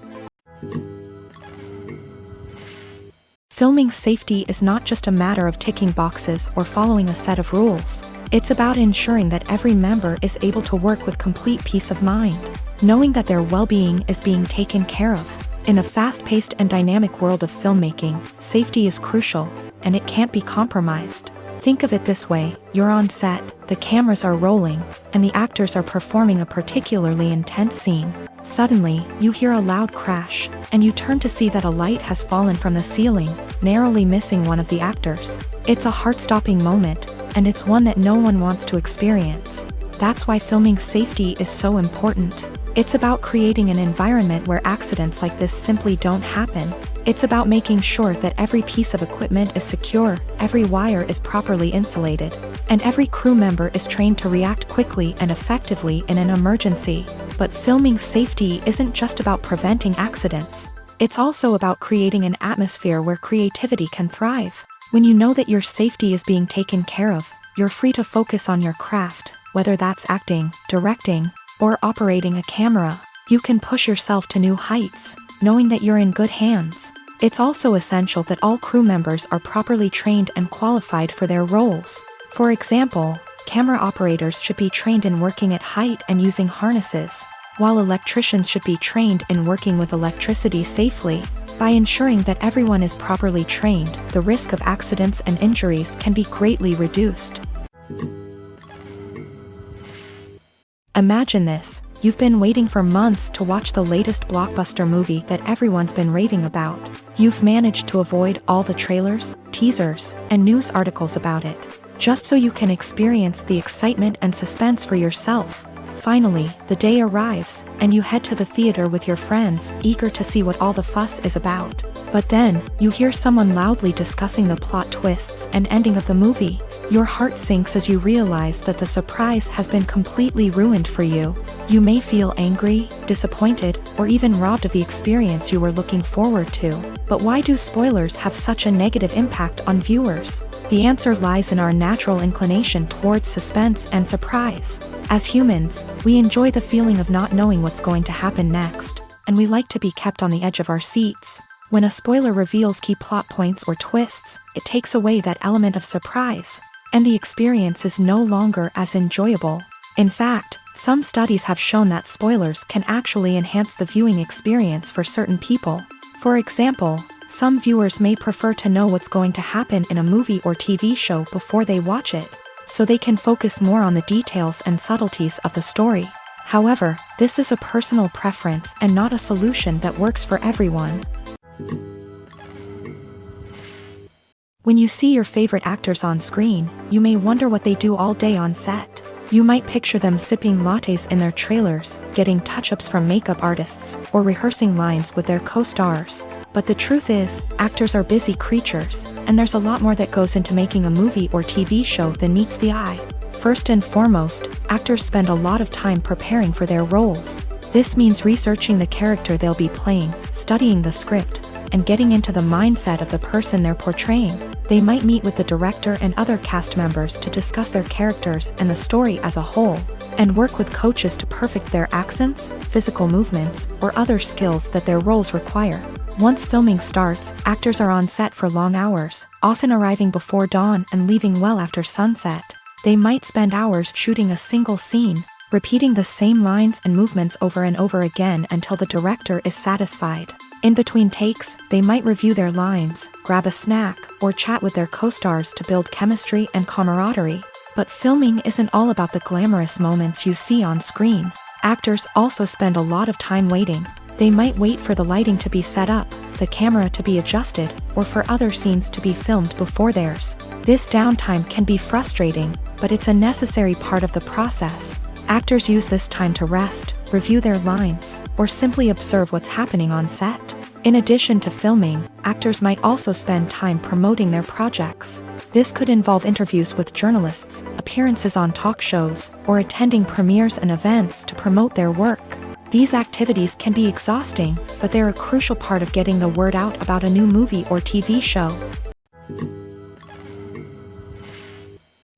[SPEAKER 1] Filming safety is not just a matter of ticking boxes or following a set of rules. It's about ensuring that every member is able to work with complete peace of mind, knowing that their well-being is being taken care of. In a fast-paced and dynamic world of filmmaking, safety is crucial, and it can't be compromised. Think of it this way: you're on set, the cameras are rolling, and the actors are performing a particularly intense scene. Suddenly, you hear a loud crash, and you turn to see that a light has fallen from the ceiling, narrowly missing one of the actors. It's a heart-stopping moment, and it's one that no one wants to experience. That's why filming safety is so important. It's about creating an environment where accidents like this simply don't happen. It's about making sure that every piece of equipment is secure, every wire is properly insulated, and every crew member is trained to react quickly and effectively in an emergency. But filming safety isn't just about preventing accidents. It's also about creating an atmosphere where creativity can thrive. When you know that your safety is being taken care of, you're free to focus on your craft, whether that's acting, directing, or operating a camera. You can push yourself to new heights, knowing that you're in good hands. It's also essential that all crew members are properly trained and qualified for their roles. For example, camera operators should be trained in working at height and using harnesses, while electricians should be trained in working with electricity safely. By ensuring that everyone is properly trained, the risk of accidents and injuries can be greatly reduced. Imagine this: you've been waiting for months to watch the latest blockbuster movie that everyone's been raving about. You've managed to avoid all the trailers, teasers, and news articles about it, just so you can experience the excitement and suspense for yourself. Finally, the day arrives, and you head to the theater with your friends, eager to see what all the fuss is about. But then, you hear someone loudly discussing the plot twists and ending of the movie. Your heart sinks as you realize that the surprise has been completely ruined for you. You may feel angry, disappointed, or even robbed of the experience you were looking forward to. But why do spoilers have such a negative impact on viewers? The answer lies in our natural inclination towards suspense and surprise. As humans, we enjoy the feeling of not knowing what's going to happen next, and we like to be kept on the edge of our seats. When a spoiler reveals key plot points or twists, it takes away that element of surprise, and the experience is no longer as enjoyable. In fact, some studies have shown that spoilers can actually enhance the viewing experience for certain people. For example, some viewers may prefer to know what's going to happen in a movie or TV show before they watch it, so they can focus more on the details and subtleties of the story. However, this is a personal preference and not a solution that works for everyone. When you see your favorite actors on screen, you may wonder what they do all day on set. You might picture them sipping lattes in their trailers, getting touch-ups from makeup artists, or rehearsing lines with their co-stars. But the truth is, actors are busy creatures, and there's a lot more that goes into making a movie or TV show than meets the eye. First and foremost, actors spend a lot of time preparing for their roles. This means researching the character they'll be playing, studying the script, and getting into the mindset of the person they're portraying. They might meet with the director and other cast members to discuss their characters and the story as a whole, and work with coaches to perfect their accents, physical movements, or other skills that their roles require. Once filming starts, actors are on set for long hours, often arriving before dawn and leaving well after sunset. They might spend hours shooting a single scene, repeating the same lines and movements over and over again until the director is satisfied. In between takes, they might review their lines, grab a snack, or chat with their co-stars to build chemistry and camaraderie. But filming isn't all about the glamorous moments you see on screen. Actors also spend a lot of time waiting. They might wait for the lighting to be set up, the camera to be adjusted, or for other scenes to be filmed before theirs. This downtime can be frustrating, but it's a necessary part of the process. Actors use this time to rest, review their lines, or simply observe what's happening on set. In addition to filming, actors might also spend time promoting their projects. This could involve interviews with journalists, appearances on talk shows, or attending premieres and events to promote their work. These activities can be exhausting, but they're a crucial part of getting the word out about a new movie or TV show.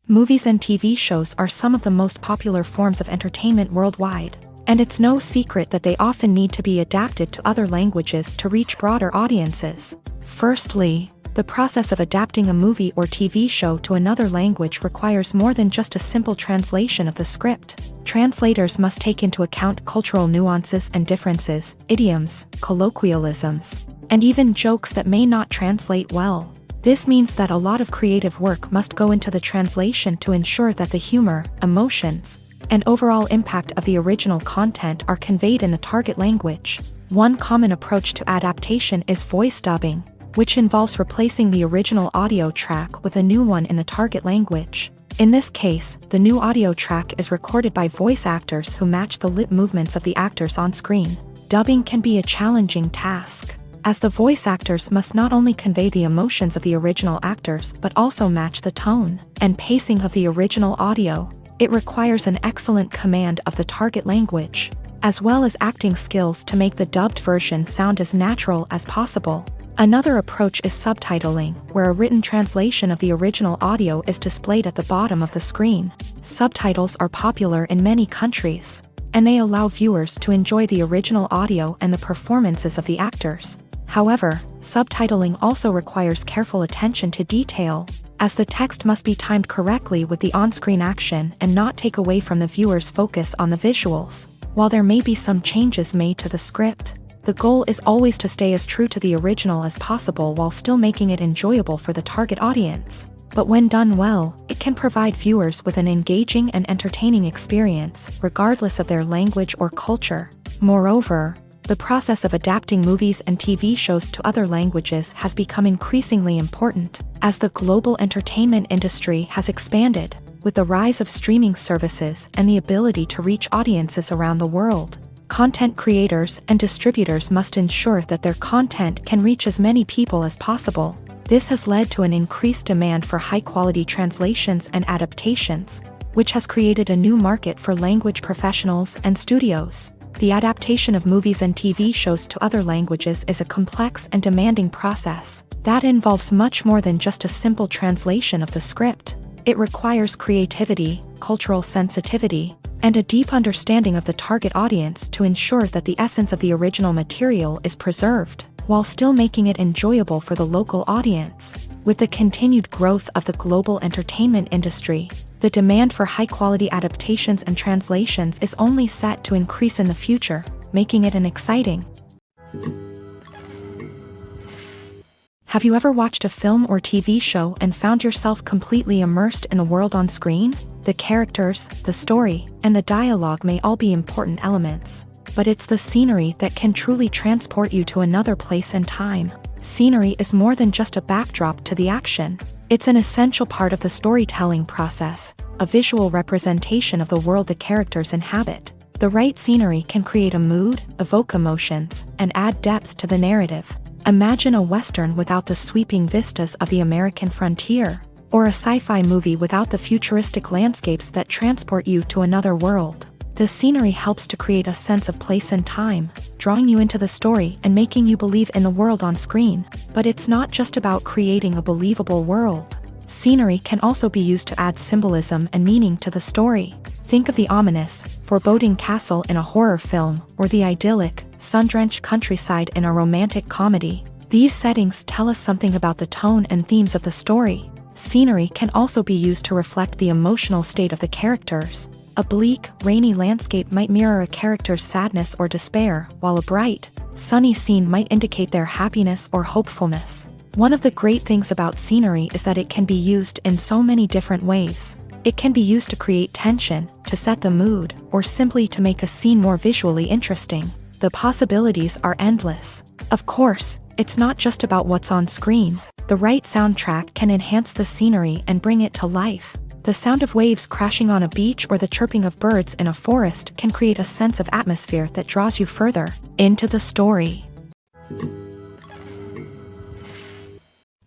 [SPEAKER 1] Movies and TV shows are some of the most popular forms of entertainment worldwide, and it's no secret that they often need to be adapted to other languages to reach broader audiences. Firstly, the process of adapting a movie or TV show to another language requires more than just a simple translation of the script. Translators must take into account cultural nuances and differences, idioms, colloquialisms, and even jokes that may not translate well. This means that a lot of creative work must go into the translation to ensure that the humor, emotions, and overall impact of the original content are conveyed in the target language. One common approach to adaptation is voice dubbing, which involves replacing the original audio track with a new one in the target language. In this case, the new audio track is recorded by voice actors who match the lip movements of the actors on screen. Dubbing can be a challenging task, as the voice actors must not only convey the emotions of the original actors but also match the tone and pacing of the original audio. It requires an excellent command of the target language, as well as acting skills to make the dubbed version sound as natural as possible. Another approach is subtitling, where a written translation of the original audio is displayed at the bottom of the screen. Subtitles are popular in many countries, and they allow viewers to enjoy the original audio and the performances of the actors. However, subtitling also requires careful attention to detail, as the text must be timed correctly with the on-screen action and not take away from the viewer's focus on the visuals. While there may be some changes made to the script, the goal is always to stay as true to the original as possible while still making it enjoyable for the target audience. But when done well, it can provide viewers with an engaging and entertaining experience, regardless of their language or culture. Moreover, the process of adapting movies and TV shows to other languages has become increasingly important, as the global entertainment industry has expanded, with the rise of streaming services and the ability to reach audiences around the world. Content creators and distributors must ensure that their content can reach as many people as possible. This has led to an increased demand for high-quality translations and adaptations, which has created a new market for language professionals and studios. The adaptation of movies and TV shows to other languages is a complex and demanding process that involves much more than just a simple translation of the script. It requires creativity, cultural sensitivity, and a deep understanding of the target audience to ensure that the essence of the original material is preserved, while still making it enjoyable for the local audience. With the continued growth of the global entertainment industry, the demand for high-quality adaptations and translations is only set to increase in the future, making it an exciting. Have you ever watched a film or TV show and found yourself completely immersed in the world on screen? The characters, the story, and the dialogue may all be important elements, but it's the scenery that can truly transport you to another place and time. Scenery is more than just a backdrop to the action. It's an essential part of the storytelling process, a visual representation of the world the characters inhabit. The right scenery can create a mood, evoke emotions, and add depth to the narrative. Imagine a Western without the sweeping vistas of the American frontier, or a sci-fi movie without the futuristic landscapes that transport you to another world. The scenery helps to create a sense of place and time, drawing you into the story and making you believe in the world on screen. But it's not just about creating a believable world. Scenery can also be used to add symbolism and meaning to the story. Think of the ominous, foreboding castle in a horror film, or the idyllic, sun-drenched countryside in a romantic comedy. These settings tell us something about the tone and themes of the story. Scenery can also be used to reflect the emotional state of the characters. A bleak, rainy landscape might mirror a character's sadness or despair, while a bright, sunny scene might indicate their happiness or hopefulness. One of the great things about scenery is that it can be used in so many different ways. It can be used to create tension, to set the mood, or simply to make a scene more visually interesting. The possibilities are endless. Of course, it's not just about what's on screen. The right soundtrack can enhance the scenery and bring it to life. The sound of waves crashing on a beach or the chirping of birds in a forest can create a sense of atmosphere that draws you further into the story.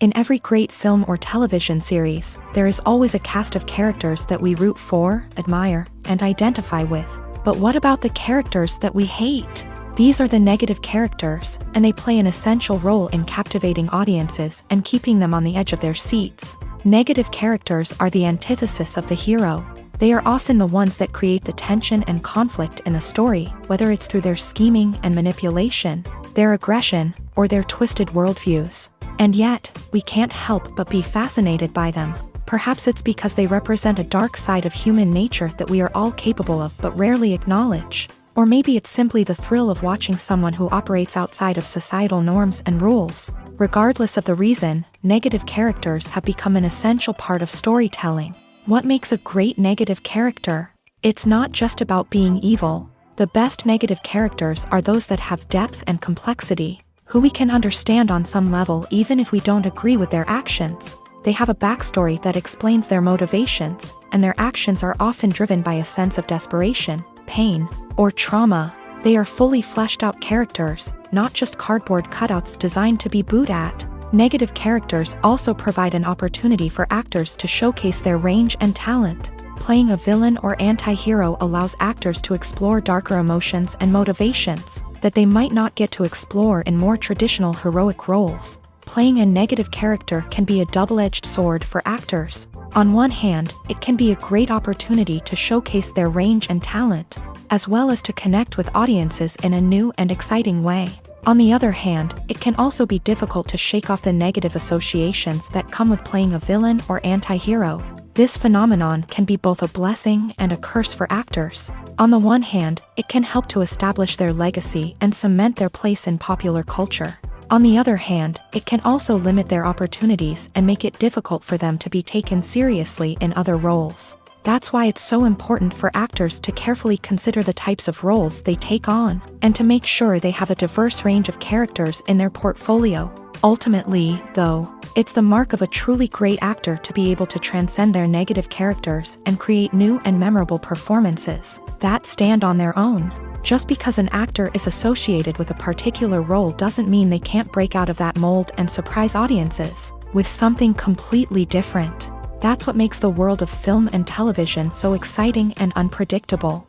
[SPEAKER 1] In every great film or television series, there is always a cast of characters that we root for, admire, and identify with. But what about the characters that we hate? These are the negative characters, and they play an essential role in captivating audiences and keeping them on the edge of their seats. Negative characters are the antithesis of the hero. They are often the ones that create the tension and conflict in the story, whether it's through their scheming and manipulation, their aggression, or their twisted worldviews. And yet, we can't help but be fascinated by them. Perhaps it's because they represent a dark side of human nature that we are all capable of but rarely acknowledge. Or maybe it's simply the thrill of watching someone who operates outside of societal norms and rules. Regardless of the reason, negative characters have become an essential part of storytelling. What makes a great negative character? It's not just about being evil. The best negative characters are those that have depth and complexity, who we can understand on some level even if we don't agree with their actions. They have a backstory that explains their motivations, and their actions are often driven by a sense of desperation, pain, or trauma. They are fully fleshed out characters, not just cardboard cutouts designed to be booed at. Negative characters also provide an opportunity for actors to showcase their range and talent. Playing a villain or anti-hero allows actors to explore darker emotions and motivations that they might not get to explore in more traditional heroic roles. Playing a negative character can be a double-edged sword for actors. On one hand, it can be a great opportunity to showcase their range and talent, as well as to connect with audiences in a new and exciting way. On the other hand, it can also be difficult to shake off the negative associations that come with playing a villain or anti-hero. This phenomenon can be both a blessing and a curse for actors. On the one hand, it can help to establish their legacy and cement their place in popular culture. On the other hand, it can also limit their opportunities and make it difficult for them to be taken seriously in other roles. That's why it's so important for actors to carefully consider the types of roles they take on, and to make sure they have a diverse range of characters in their portfolio. Ultimately, though, it's the mark of a truly great actor to be able to transcend their negative characters and create new and memorable performances that stand on their own. Just because an actor is associated with a particular role doesn't mean they can't break out of that mold and surprise audiences with something completely different. That's what makes the world of film and television so exciting and unpredictable.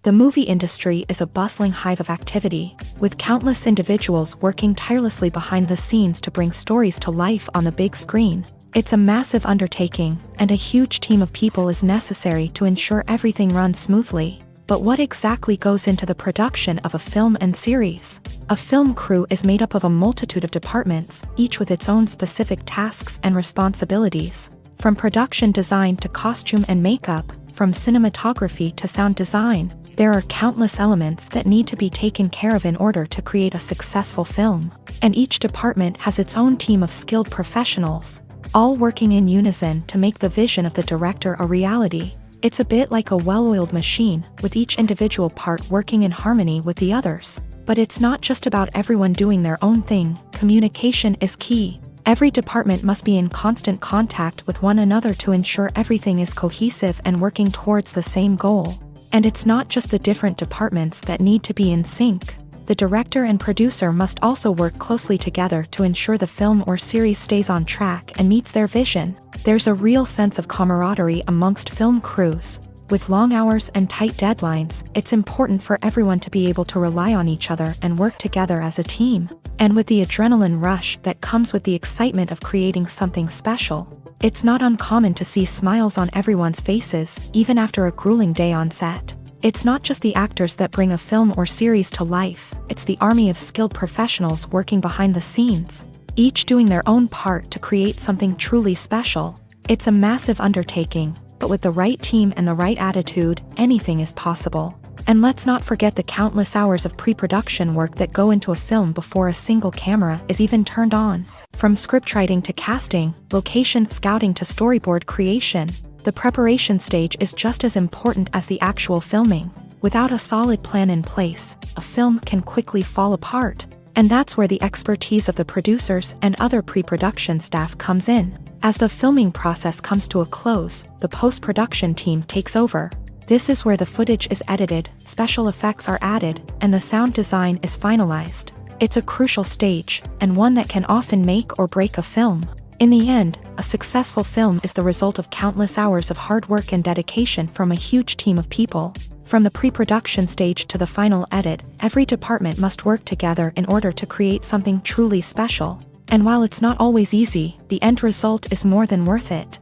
[SPEAKER 1] The movie industry is a bustling hive of activity, with countless individuals working tirelessly behind the scenes to bring stories to life on the big screen. It's a massive undertaking, and a huge team of people is necessary to ensure everything runs smoothly. But what exactly goes into the production of a film and series? A film crew is made up of a multitude of departments, each with its own specific tasks and responsibilities. From production design to costume and makeup, from cinematography to sound design, there are countless elements that need to be taken care of in order to create a successful film. And each department has its own team of skilled professionals, all working in unison to make the vision of the director a reality. It's a bit like a well-oiled machine, with each individual part working in harmony with the others. But it's not just about everyone doing their own thing. Communication is key. Every department must be in constant contact with one another to ensure everything is cohesive and working towards the same goal. And it's not just the different departments that need to be in sync. the director and producer must also work closely together to ensure the film or series stays on track and meets their vision. There's a real sense of camaraderie amongst film crews. With long hours and tight deadlines, it's important for everyone to be able to rely on each other and work together as a team. And with the adrenaline rush that comes with the excitement of creating something special, it's not uncommon to see smiles on everyone's faces, even after a grueling day on set. It's not just the actors that bring a film or series to life, it's the army of skilled professionals working behind the scenes, each doing their own part to create something truly special. It's a massive undertaking, but with the right team and the right attitude, anything is possible. And let's not forget the countless hours of pre-production work that go into a film before a single camera is even turned on. From scriptwriting to casting, location scouting to storyboard creation, the preparation stage is just as important as the actual filming. Without a solid plan in place, a film can quickly fall apart. And that's where the expertise of the producers and other pre-production staff comes in. As the filming process comes to a close, the post-production team takes over. This is where the footage is edited, special effects are added, and the sound design is finalized. It's a crucial stage, and one that can often make or break a film. In the end, a successful film is the result of countless hours of hard work and dedication from a huge team of people. From the pre-production stage to the final edit, every department must work together in order to create something truly special. And while it's not always easy, the end result is more than worth it.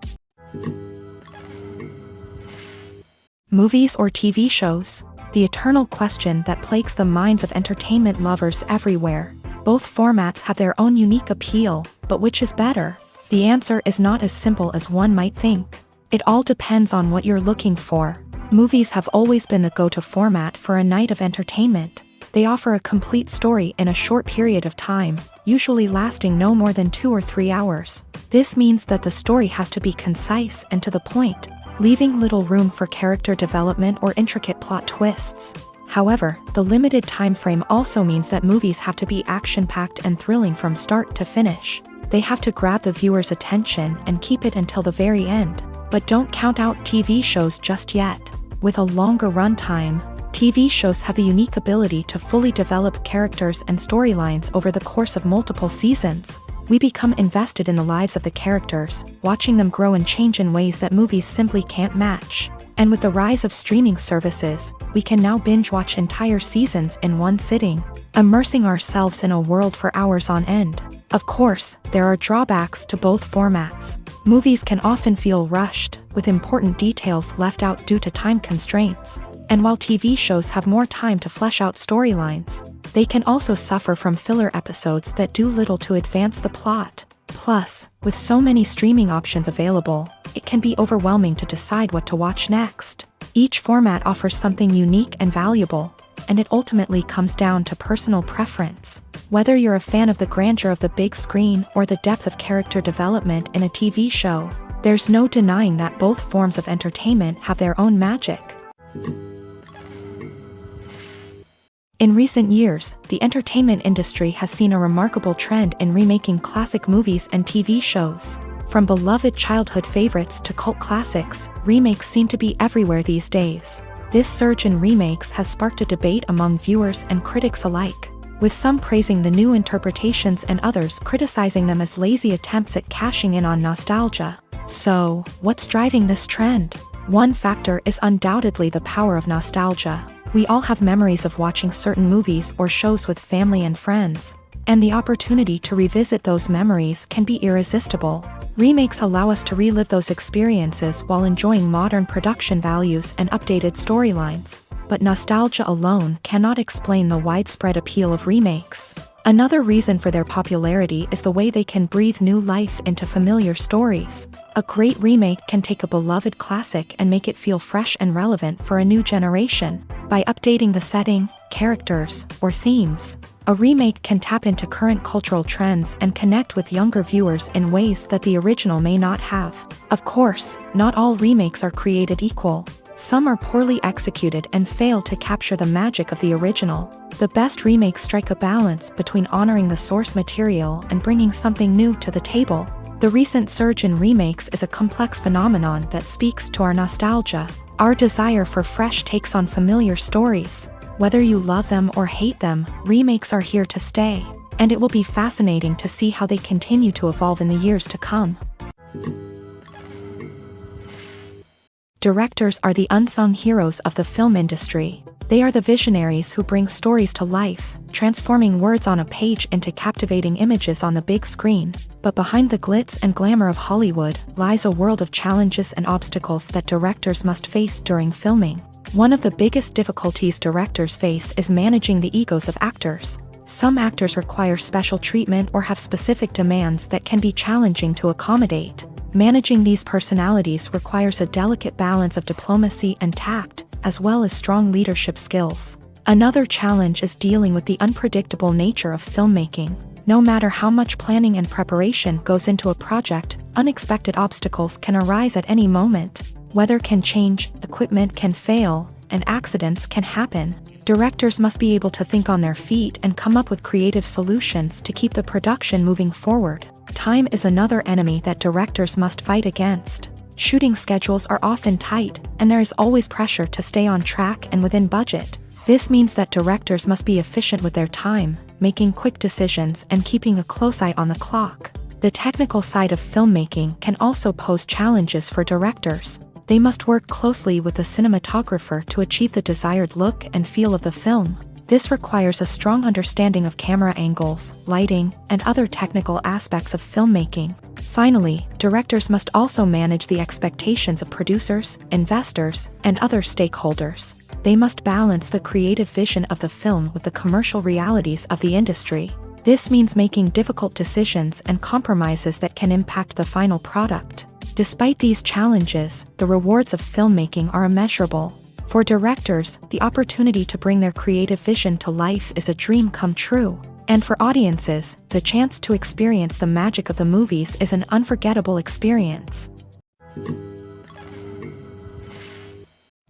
[SPEAKER 1] Movies or TV shows? The eternal question that plagues the minds of entertainment lovers everywhere. Both formats have their own unique appeal, but which is better? The answer is not as simple as one might think. It all depends on what you're looking for. Movies have always been the go-to format for a night of entertainment. They offer a complete story in a short period of time, usually lasting no more than 2 or 3 hours. This means that the story has to be concise and to the point, leaving little room for character development or intricate plot twists. However, the limited time frame also means that movies have to be action-packed and thrilling from start to finish. They have to grab the viewer's attention and keep it until the very end. But don't count out TV shows just yet. With a longer runtime, TV shows have the unique ability to fully develop characters and storylines over the course of multiple seasons. We become invested in the lives of the characters, watching them grow and change in ways that movies simply can't match. And with the rise of streaming services, we can now binge-watch entire seasons in one sitting, immersing ourselves in a world for hours on end. Of course, there are drawbacks to both formats. Movies can often feel rushed, with important details left out due to time constraints. And while TV shows have more time to flesh out storylines, they can also suffer from filler episodes that do little to advance the plot. Plus, with so many streaming options available, it can be overwhelming to decide what to watch next. Each format offers something unique and valuable, and it ultimately comes down to personal preference. Whether you're a fan of the grandeur of the big screen or the depth of character development in a TV show, there's no denying that both forms of entertainment have their own magic. In recent years, the entertainment industry has seen a remarkable trend in remaking classic movies and TV shows. From beloved childhood favorites to cult classics, remakes seem to be everywhere these days. This surge in remakes has sparked a debate among viewers and critics alike, with some praising the new interpretations and others criticizing them as lazy attempts at cashing in on nostalgia. So, what's driving this trend? One factor is undoubtedly the power of nostalgia. We all have memories of watching certain movies or shows with family and friends, and the opportunity to revisit those memories can be irresistible. Remakes allow us to relive those experiences while enjoying modern production values and updated storylines. But nostalgia alone cannot explain the widespread appeal of remakes. Another reason for their popularity is the way they can breathe new life into familiar stories. A great remake can take a beloved classic and make it feel fresh and relevant for a new generation. By updating the setting, characters, or themes, a remake can tap into current cultural trends and connect with younger viewers in ways that the original may not have. Of course, not all remakes are created equal. Some are poorly executed and fail to capture the magic of the original. The best remakes strike a balance between honoring the source material and bringing something new to the table. The recent surge in remakes is a complex phenomenon that speaks to our nostalgia, our desire for fresh takes on familiar stories. Whether you love them or hate them, remakes are here to stay, and it will be fascinating to see how they continue to evolve in the years to come. Directors are the unsung heroes of the film industry. They are the visionaries who bring stories to life, transforming words on a page into captivating images on the big screen. But behind the glitz and glamour of Hollywood lies a world of challenges and obstacles that directors must face during filming. One of the biggest difficulties directors face is managing the egos of actors. Some actors require special treatment or have specific demands that can be challenging to accommodate. Managing these personalities requires a delicate balance of diplomacy and tact, as well as strong leadership skills. Another challenge is dealing with the unpredictable nature of filmmaking. No matter how much planning and preparation goes into a project, unexpected obstacles can arise at any moment. Weather can change, equipment can fail, and accidents can happen. Directors must be able to think on their feet and come up with creative solutions to keep the production moving forward. Time is another enemy that directors must fight against. Shooting schedules are often tight, and there is always pressure to stay on track and within budget. This means that directors must be efficient with their time, making quick decisions and keeping a close eye on the clock. The technical side of filmmaking can also pose challenges for directors. They must work closely with the cinematographer to achieve the desired look and feel of the film. This requires a strong understanding of camera angles, lighting, and other technical aspects of filmmaking. Finally, directors must also manage the expectations of producers, investors, and other stakeholders. They must balance the creative vision of the film with the commercial realities of the industry. This means making difficult decisions and compromises that can impact the final product. Despite these challenges, the rewards of filmmaking are immeasurable. For directors, the opportunity to bring their creative vision to life is a dream come true. And for audiences, the chance to experience the magic of the movies is an unforgettable experience.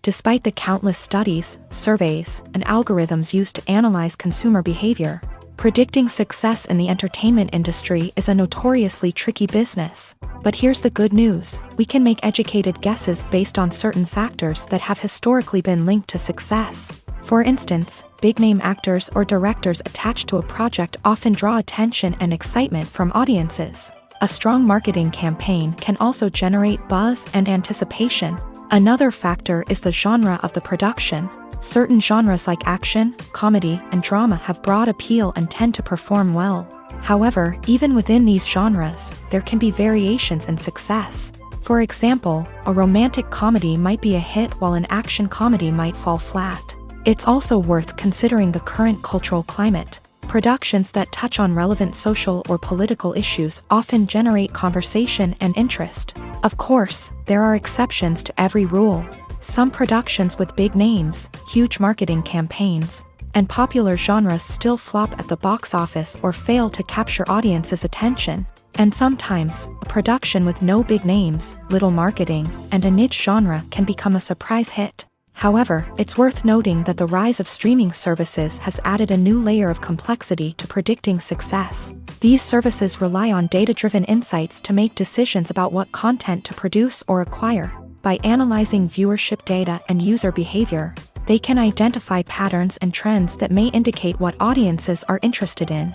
[SPEAKER 1] Despite the countless studies, surveys, and algorithms used to analyze consumer behavior, predicting success in the entertainment industry is a notoriously tricky business. But here's the good news: we can make educated guesses based on certain factors that have historically been linked to success. For instance, big-name actors or directors attached to a project often draw attention and excitement from audiences. A strong marketing campaign can also generate buzz and anticipation. Another factor is the genre of the production. Certain genres like action, comedy, and drama have broad appeal and tend to perform well. However, even within these genres, there can be variations in success. For example, a romantic comedy might be a hit while an action comedy might fall flat. It's also worth considering the current cultural climate. Productions that touch on relevant social or political issues often generate conversation and interest. Of course, there are exceptions to every rule. Some productions with big names, huge marketing campaigns, and popular genres still flop at the box office or fail to capture audiences' attention. And sometimes, a production with no big names, little marketing, and a niche genre can become a surprise hit. However, it's worth noting that the rise of streaming services has added a new layer of complexity to predicting success. These services rely on data-driven insights to make decisions about what content to produce or acquire. By analyzing viewership data and user behavior, they can identify patterns and trends that may indicate what audiences are interested in.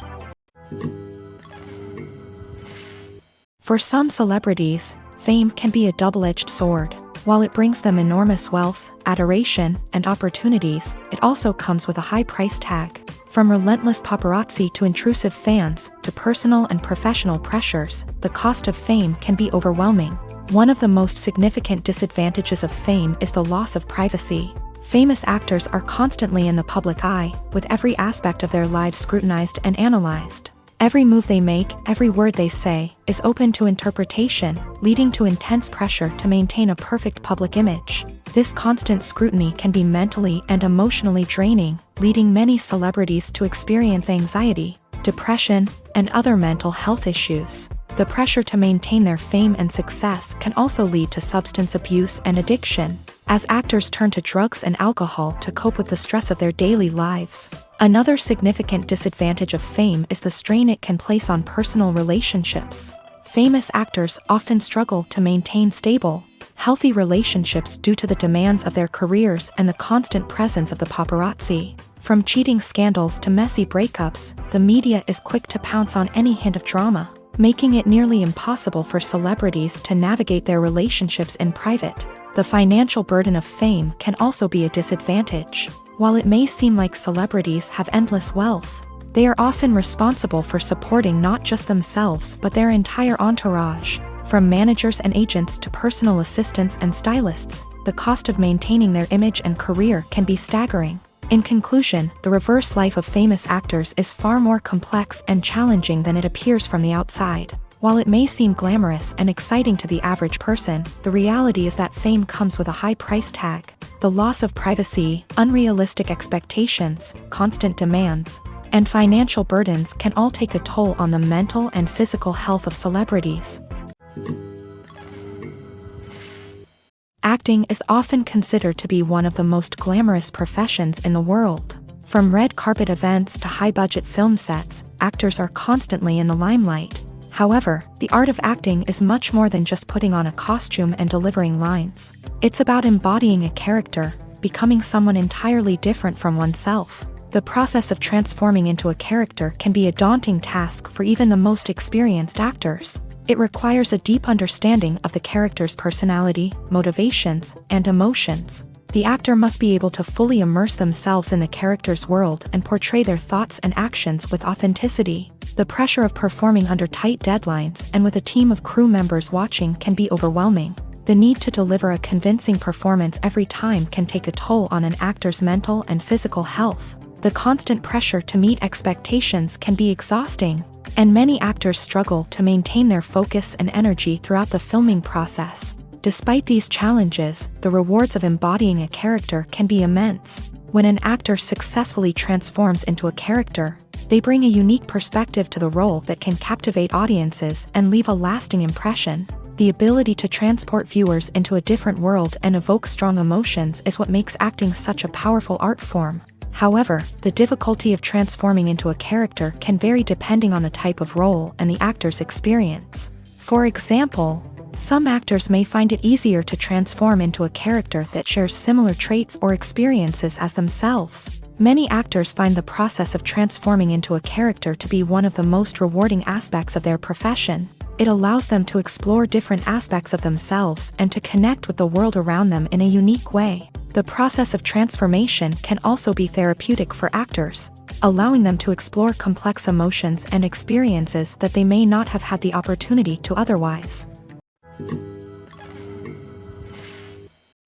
[SPEAKER 1] For some celebrities, fame can be a double-edged sword. While it brings them enormous wealth, adoration, and opportunities, it also comes with a high price tag. From relentless paparazzi to intrusive fans, to personal and professional pressures, the cost of fame can be overwhelming. One of the most significant disadvantages of fame is the loss of privacy. Famous actors are constantly in the public eye, with every aspect of their lives scrutinized and analyzed. Every move they make, every word they say, is open to interpretation, leading to intense pressure to maintain a perfect public image. This constant scrutiny can be mentally and emotionally draining, leading many celebrities to experience anxiety, depression, and other mental health issues. The pressure to maintain their fame and success can also lead to substance abuse and addiction, as actors turn to drugs and alcohol to cope with the stress of their daily lives. Another significant disadvantage of fame is the strain it can place on personal relationships. Famous actors often struggle to maintain stable, healthy relationships due to the demands of their careers and the constant presence of the paparazzi. From cheating scandals to messy breakups, the media is quick to pounce on any hint of drama, making it nearly impossible for celebrities to navigate their relationships in private. The financial burden of fame can also be a disadvantage. While it may seem like celebrities have endless wealth, they are often responsible for supporting not just themselves but their entire entourage. From managers and agents to personal assistants and stylists, the cost of maintaining their image and career can be staggering. In conclusion, the reverse life of famous actors is far more complex and challenging than it appears from the outside. While it may seem glamorous and exciting to the average person, the reality is that fame comes with a high price tag. The loss of privacy, unrealistic expectations, constant demands, and financial burdens can all take a toll on the mental and physical health of celebrities. Acting is often considered to be one of the most glamorous professions in the world. From red carpet events to high-budget film sets, actors are constantly in the limelight. However, the art of acting is much more than just putting on a costume and delivering lines. It's about embodying a character, becoming someone entirely different from oneself. The process of transforming into a character can be a daunting task for even the most experienced actors. It requires a deep understanding of the character's personality, motivations, and emotions. The actor must be able to fully immerse themselves in the character's world and portray their thoughts and actions with authenticity. The pressure of performing under tight deadlines and with a team of crew members watching can be overwhelming. The need to deliver a convincing performance every time can take a toll on an actor's mental and physical health. The constant pressure to meet expectations can be exhausting, and many actors struggle to maintain their focus and energy throughout the filming process. Despite these challenges, the rewards of embodying a character can be immense. When an actor successfully transforms into a character, they bring a unique perspective to the role that can captivate audiences and leave a lasting impression. The ability to transport viewers into a different world and evoke strong emotions is what makes acting such a powerful art form. However, the difficulty of transforming into a character can vary depending on the type of role and the actor's experience. For example, some actors may find it easier to transform into a character that shares similar traits or experiences as themselves. Many actors find the process of transforming into a character to be one of the most rewarding aspects of their profession. It allows them to explore different aspects of themselves and to connect with the world around them in a unique way. The process of transformation can also be therapeutic for actors, allowing them to explore complex emotions and experiences that they may not have had the opportunity to otherwise.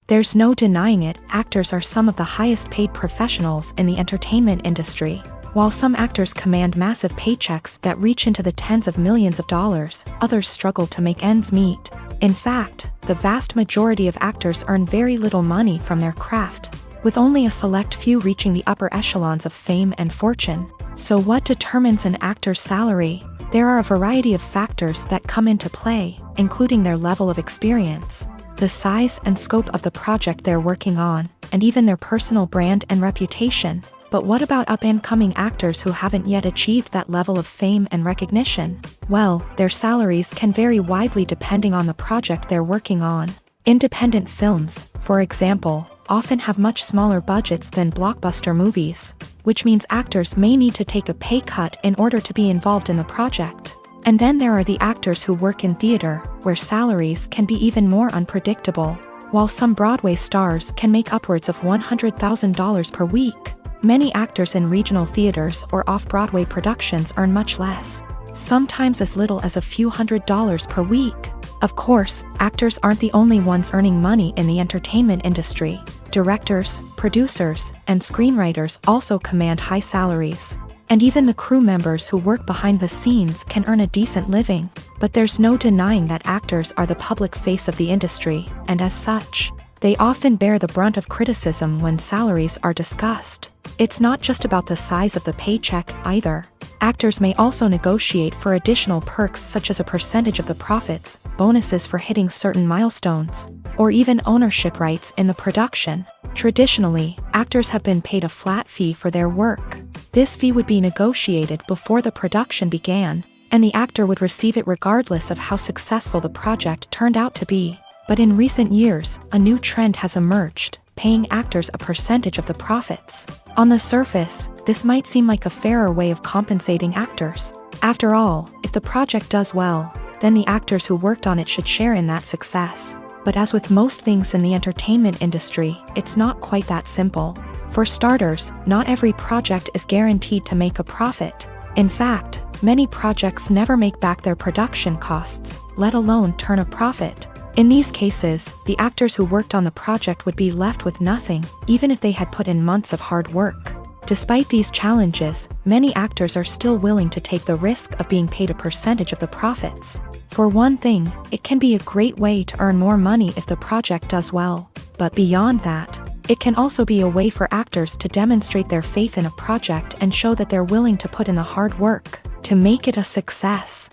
[SPEAKER 1] There's no denying it, actors are some of the highest paid professionals in the entertainment industry. While some actors command massive paychecks that reach into the tens of millions of dollars, others struggle to make ends meet. In fact, the vast majority of actors earn very little money from their craft, with only a select few reaching the upper echelons of fame and fortune. So what determines an actor's salary? There are a variety of factors that come into play, including their level of experience, the size and scope of the project they're working on, and even their personal brand and reputation. But what about up-and-coming actors who haven't yet achieved that level of fame and recognition? Well, their salaries can vary widely depending on the project they're working on. Independent films, for example, often have much smaller budgets than blockbuster movies, which means actors may need to take a pay cut in order to be involved in the project. And then there are the actors who work in theater, where salaries can be even more unpredictable. While some Broadway stars can make upwards of $100,000 per week, many actors in regional theaters or off-Broadway productions earn much less, sometimes as little as a few $100s per week. Of course, actors aren't the only ones earning money in the entertainment industry. Directors, producers, and screenwriters also command high salaries. And even the crew members who work behind the scenes can earn a decent living. But there's no denying that actors are the public face of the industry, and as such, they often bear the brunt of criticism when salaries are discussed. It's not just about the size of the paycheck, either. Actors may also negotiate for additional perks such as a percentage of the profits, bonuses for hitting certain milestones, or even ownership rights in the production. Traditionally, actors have been paid a flat fee for their work. This fee would be negotiated before the production began, and the actor would receive it regardless of how successful the project turned out to be. But in recent years, a new trend has emerged, paying actors a percentage of the profits. On the surface, this might seem like a fairer way of compensating actors. After all, if the project does well, then the actors who worked on it should share in that success. But as with most things in the entertainment industry, it's not quite that simple. For starters, not every project is guaranteed to make a profit. In fact, many projects never make back their production costs, let alone turn a profit. In these cases, the actors who worked on the project would be left with nothing, even if they had put in months of hard work. Despite these challenges, many actors are still willing to take the risk of being paid a percentage of the profits. For one thing, it can be a great way to earn more money if the project does well. But beyond that, it can also be a way for actors to demonstrate their faith in a project and show that they're willing to put in the hard work to make it a success.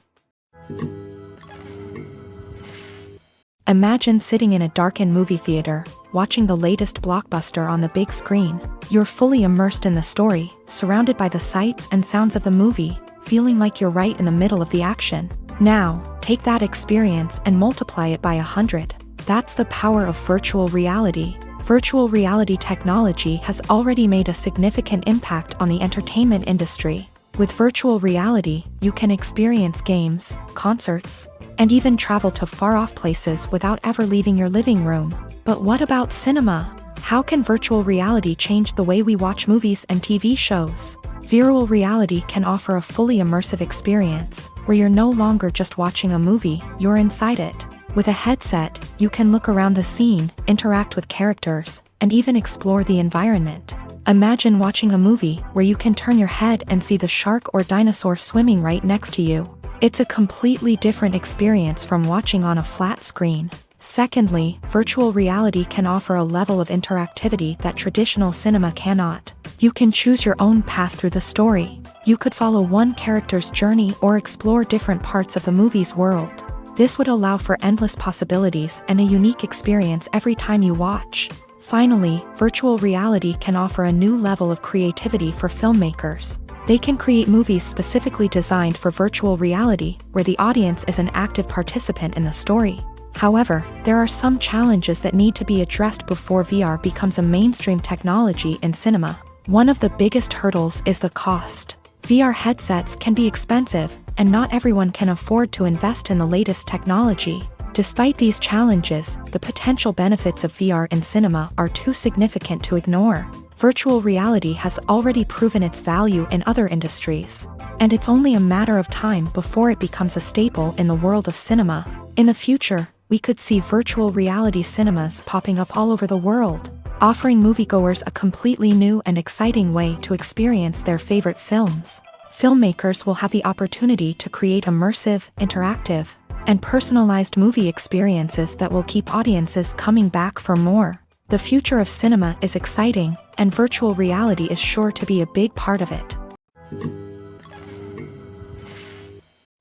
[SPEAKER 1] Imagine sitting in a darkened movie theater, watching the latest blockbuster on the big screen. You're fully immersed in the story, surrounded by the sights and sounds of the movie, feeling like you're right in the middle of the action. Now, take that experience and multiply it by 100. That's the power of virtual reality. Virtual reality technology has already made a significant impact on the entertainment industry. With virtual reality, you can experience games, concerts, and even travel to far-off places without ever leaving your living room. But what about cinema? How can virtual reality change the way we watch movies and TV shows? Virtual reality can offer a fully immersive experience, where you're no longer just watching a movie, you're inside it. With a headset, you can look around the scene, interact with characters, and even explore the environment. Imagine watching a movie where you can turn your head and see the shark or dinosaur swimming right next to you. It's a completely different experience from watching on a flat screen. Secondly, virtual reality can offer a level of interactivity that traditional cinema cannot. You can choose your own path through the story. You could follow one character's journey or explore different parts of the movie's world. This would allow for endless possibilities and a unique experience every time you watch. Finally, virtual reality can offer a new level of creativity for filmmakers. They can create movies specifically designed for virtual reality, where the audience is an active participant in the story. However, there are some challenges that need to be addressed before VR becomes a mainstream technology in cinema. One of the biggest hurdles is the cost. VR headsets can be expensive, and not everyone can afford to invest in the latest technology. Despite these challenges, the potential benefits of VR in cinema are too significant to ignore. Virtual reality has already proven its value in other industries, and it's only a matter of time before it becomes a staple in the world of cinema. In the future, we could see virtual reality cinemas popping up all over the world, offering moviegoers a completely new and exciting way to experience their favorite films. Filmmakers will have the opportunity to create immersive, interactive, and personalized movie experiences that will keep audiences coming back for more. The future of cinema is exciting, and virtual reality is sure to be a big part of it.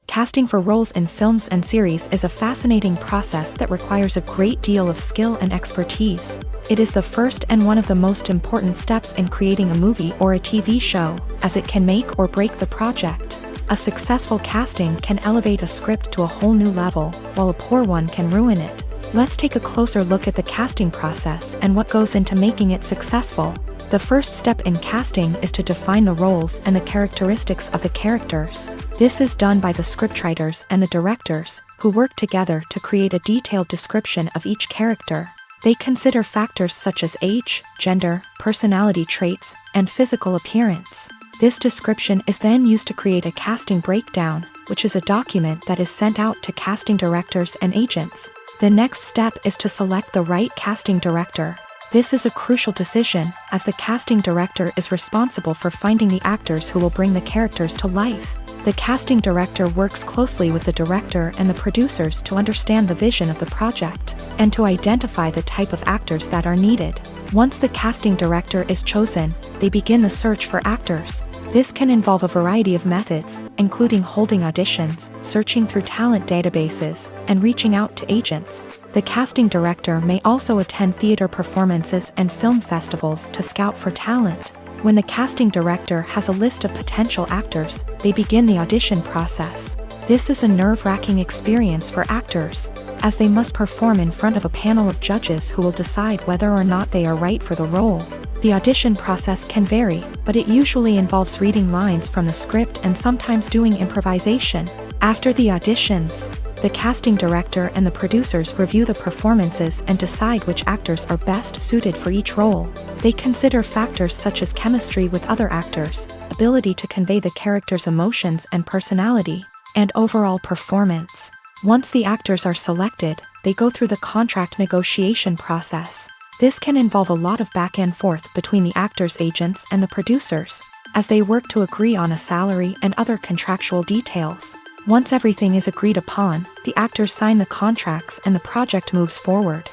[SPEAKER 1] Casting for roles in films and series is a fascinating process that requires a great deal of skill and expertise. It is the first and one of the most important steps in creating a movie or a TV show, as it can make or break the project. A successful casting can elevate a script to a whole new level, while a poor one can ruin it. Let's take a closer look at the casting process and what goes into making it successful. The first step in casting is to define the roles and the characteristics of the characters. This is done by the scriptwriters and the directors, who work together to create a detailed description of each character. They consider factors such as age, gender, personality traits, and physical appearance. This description is then used to create a casting breakdown, which is a document that is sent out to casting directors and agents. The next step is to select the right casting director. This is a crucial decision, as the casting director is responsible for finding the actors who will bring the characters to life. The casting director works closely with the director and the producers to understand the vision of the project, and to identify the type of actors that are needed. Once the casting director is chosen, they begin the search for actors. This can involve a variety of methods, including holding auditions, searching through talent databases, and reaching out to agents. The casting director may also attend theater performances and film festivals to scout for talent. When the casting director has a list of potential actors, they begin the audition process. This is a nerve-wracking experience for actors, as they must perform in front of a panel of judges who will decide whether or not they are right for the role. The audition process can vary, but it usually involves reading lines from the script and sometimes doing improvisation. After the auditions, the casting director and the producers review the performances and decide which actors are best suited for each role. They consider factors such as chemistry with other actors, ability to convey the character's emotions and personality, and overall performance. Once the actors are selected, they go through the contract negotiation process. This can involve a lot of back and forth between the actors' agents and the producers, as they work to agree on a salary and other contractual details. Once everything is agreed upon, the actors sign the contracts and the project moves forward.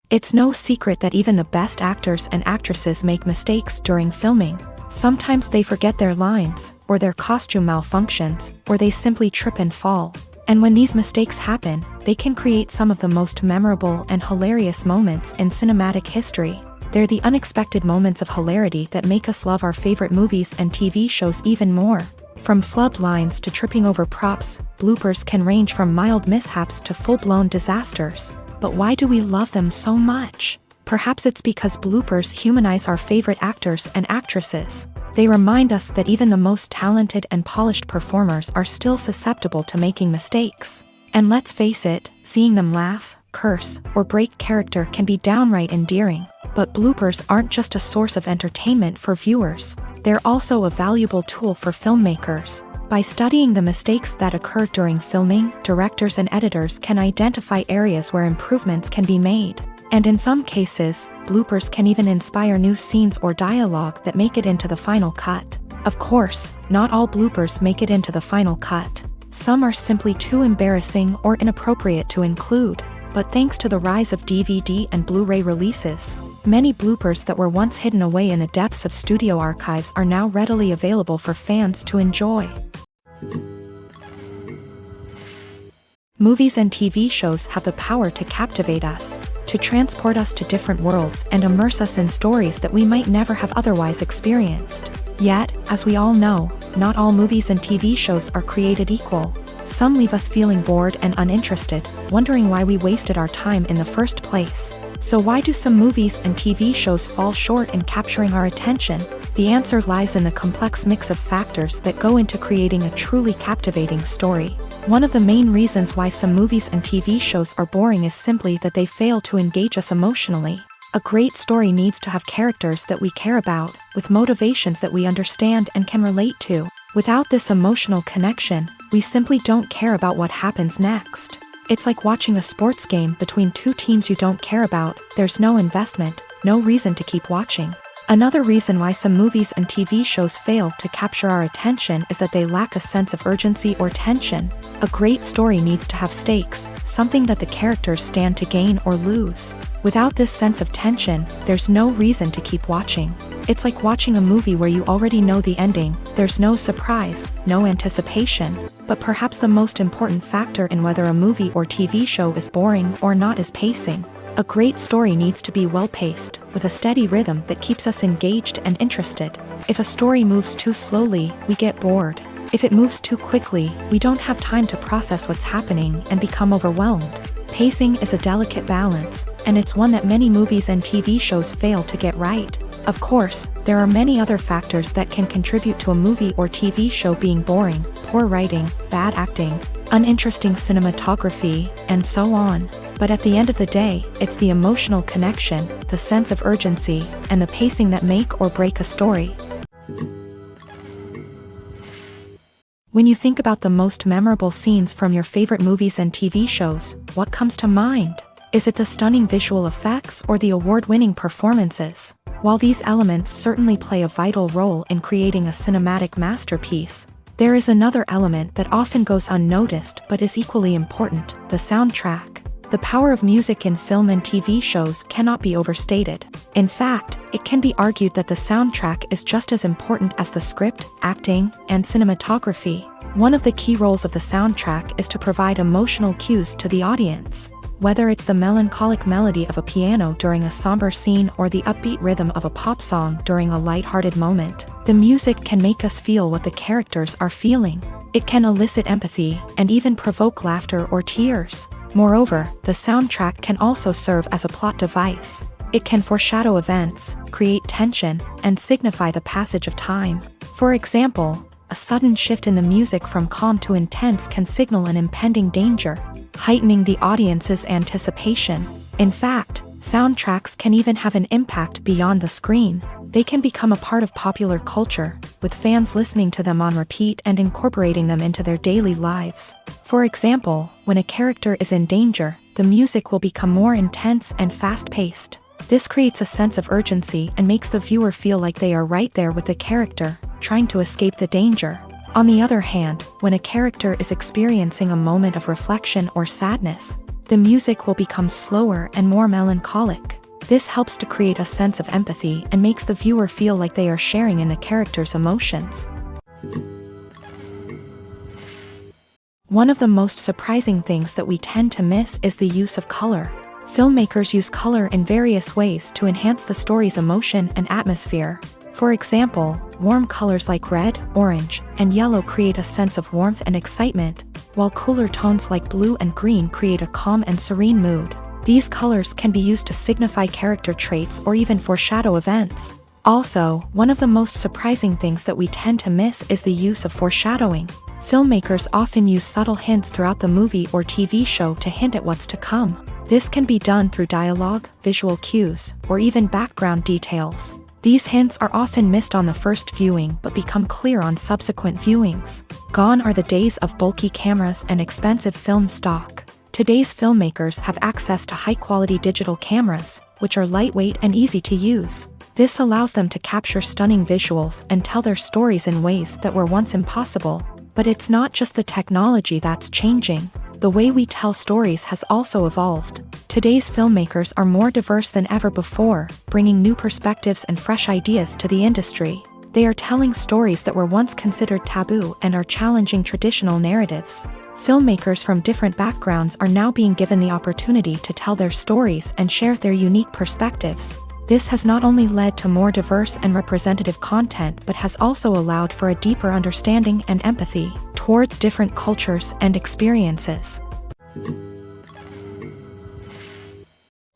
[SPEAKER 1] It's no secret that even the best actors and actresses make mistakes during filming. Sometimes they forget their lines, or their costume malfunctions, or they simply trip and fall. And when these mistakes happen, they can create some of the most memorable and hilarious moments in cinematic history. They're the unexpected moments of hilarity that make us love our favorite movies and TV shows even more. From flubbed lines to tripping over props, bloopers can range from mild mishaps to full-blown disasters. But why do we love them so much? Perhaps it's because bloopers humanize our favorite actors and actresses. They remind us that even the most talented and polished performers are still susceptible to making mistakes. And let's face it, seeing them laugh, curse, or break character can be downright endearing. But bloopers aren't just a source of entertainment for viewers. They're also a valuable tool for filmmakers. By studying the mistakes that occur during filming, directors and editors can identify areas where improvements can be made. And in some cases, bloopers can even inspire new scenes or dialogue that make it into the final cut. Of course, not all bloopers make it into the final cut. Some are simply too embarrassing or inappropriate to include. But thanks to the rise of DVD and Blu-ray releases, many bloopers that were once hidden away in the depths of studio archives are now readily available for fans to enjoy. Movies and TV shows have the power to captivate us, to transport us to different worlds and immerse us in stories that we might never have otherwise experienced. Yet, as we all know, not all movies and TV shows are created equal. Some leave us feeling bored and uninterested, wondering why we wasted our time in the first place. So why do some movies and TV shows fall short in capturing our attention? The answer lies in the complex mix of factors that go into creating a truly captivating story. One of the main reasons why some movies and TV shows are boring is simply that they fail to engage us emotionally. A great story needs to have characters that we care about, with motivations that we understand and can relate to. Without this emotional connection, we simply don't care about what happens next. It's like watching a sports game between two teams you don't care about. There's no investment, no reason to keep watching. Another reason why some movies and TV shows fail to capture our attention is that they lack a sense of urgency or tension. A great story needs to have stakes, something that the characters stand to gain or lose. Without this sense of tension, there's no reason to keep watching. It's like watching a movie where you already know the ending. There's no surprise, no anticipation. But perhaps the most important factor in whether a movie or TV show is boring or not is pacing. A great story needs to be well-paced, with a steady rhythm that keeps us engaged and interested. If a story moves too slowly, we get bored. If it moves too quickly, we don't have time to process what's happening and become overwhelmed. Pacing is a delicate balance, and it's one that many movies and TV shows fail to get right. Of course, there are many other factors that can contribute to a movie or TV show being boring: poor writing, bad acting, uninteresting cinematography, and so on. But at the end of the day, it's the emotional connection, the sense of urgency, and the pacing that make or break a story. When you think about the most memorable scenes from your favorite movies and TV shows, what comes to mind? Is it the stunning visual effects or the award-winning performances? While these elements certainly play a vital role in creating a cinematic masterpiece, there is another element that often goes unnoticed but is equally important: the soundtrack. The power of music in film and TV shows cannot be overstated. In fact, it can be argued that the soundtrack is just as important as the script, acting, and cinematography. One of the key roles of the soundtrack is to provide emotional cues to the audience. Whether it's the melancholic melody of a piano during a somber scene or the upbeat rhythm of a pop song during a lighthearted moment, the music can make us feel what the characters are feeling. It can elicit empathy and even provoke laughter or tears. Moreover, the soundtrack can also serve as a plot device. It can foreshadow events, create tension, and signify the passage of time. For example, a sudden shift in the music from calm to intense can signal an impending danger, heightening the audience's anticipation. In fact, soundtracks can even have an impact beyond the screen. They can become a part of popular culture, with fans listening to them on repeat and incorporating them into their daily lives. For example, when a character is in danger, the music will become more intense and fast-paced. This creates a sense of urgency and makes the viewer feel like they are right there with the character, trying to escape the danger. On the other hand, when a character is experiencing a moment of reflection or sadness, the music will become slower and more melancholic. This helps to create a sense of empathy and makes the viewer feel like they are sharing in the character's emotions. One of the most surprising things that we tend to miss is the use of color. Filmmakers use color in various ways to enhance the story's emotion and atmosphere. For example, warm colors like red, orange, and yellow create a sense of warmth and excitement, while cooler tones like blue and green create a calm and serene mood. These colors can be used to signify character traits or even foreshadow events. Also, one of the most surprising things that we tend to miss is the use of foreshadowing. Filmmakers often use subtle hints throughout the movie or TV show to hint at what's to come. This can be done through dialogue, visual cues, or even background details. These hints are often missed on the first viewing but become clear on subsequent viewings. Gone are the days of bulky cameras and expensive film stock. Today's filmmakers have access to high-quality digital cameras, which are lightweight and easy to use. This allows them to capture stunning visuals and tell their stories in ways that were once impossible. But it's not just the technology that's changing. The way we tell stories has also evolved. Today's filmmakers are more diverse than ever before, bringing new perspectives and fresh ideas to the industry. They are telling stories that were once considered taboo and are challenging traditional narratives. Filmmakers from different backgrounds are now being given the opportunity to tell their stories and share their unique perspectives. This has not only led to more diverse and representative content but has also allowed for a deeper understanding and empathy towards different cultures and experiences.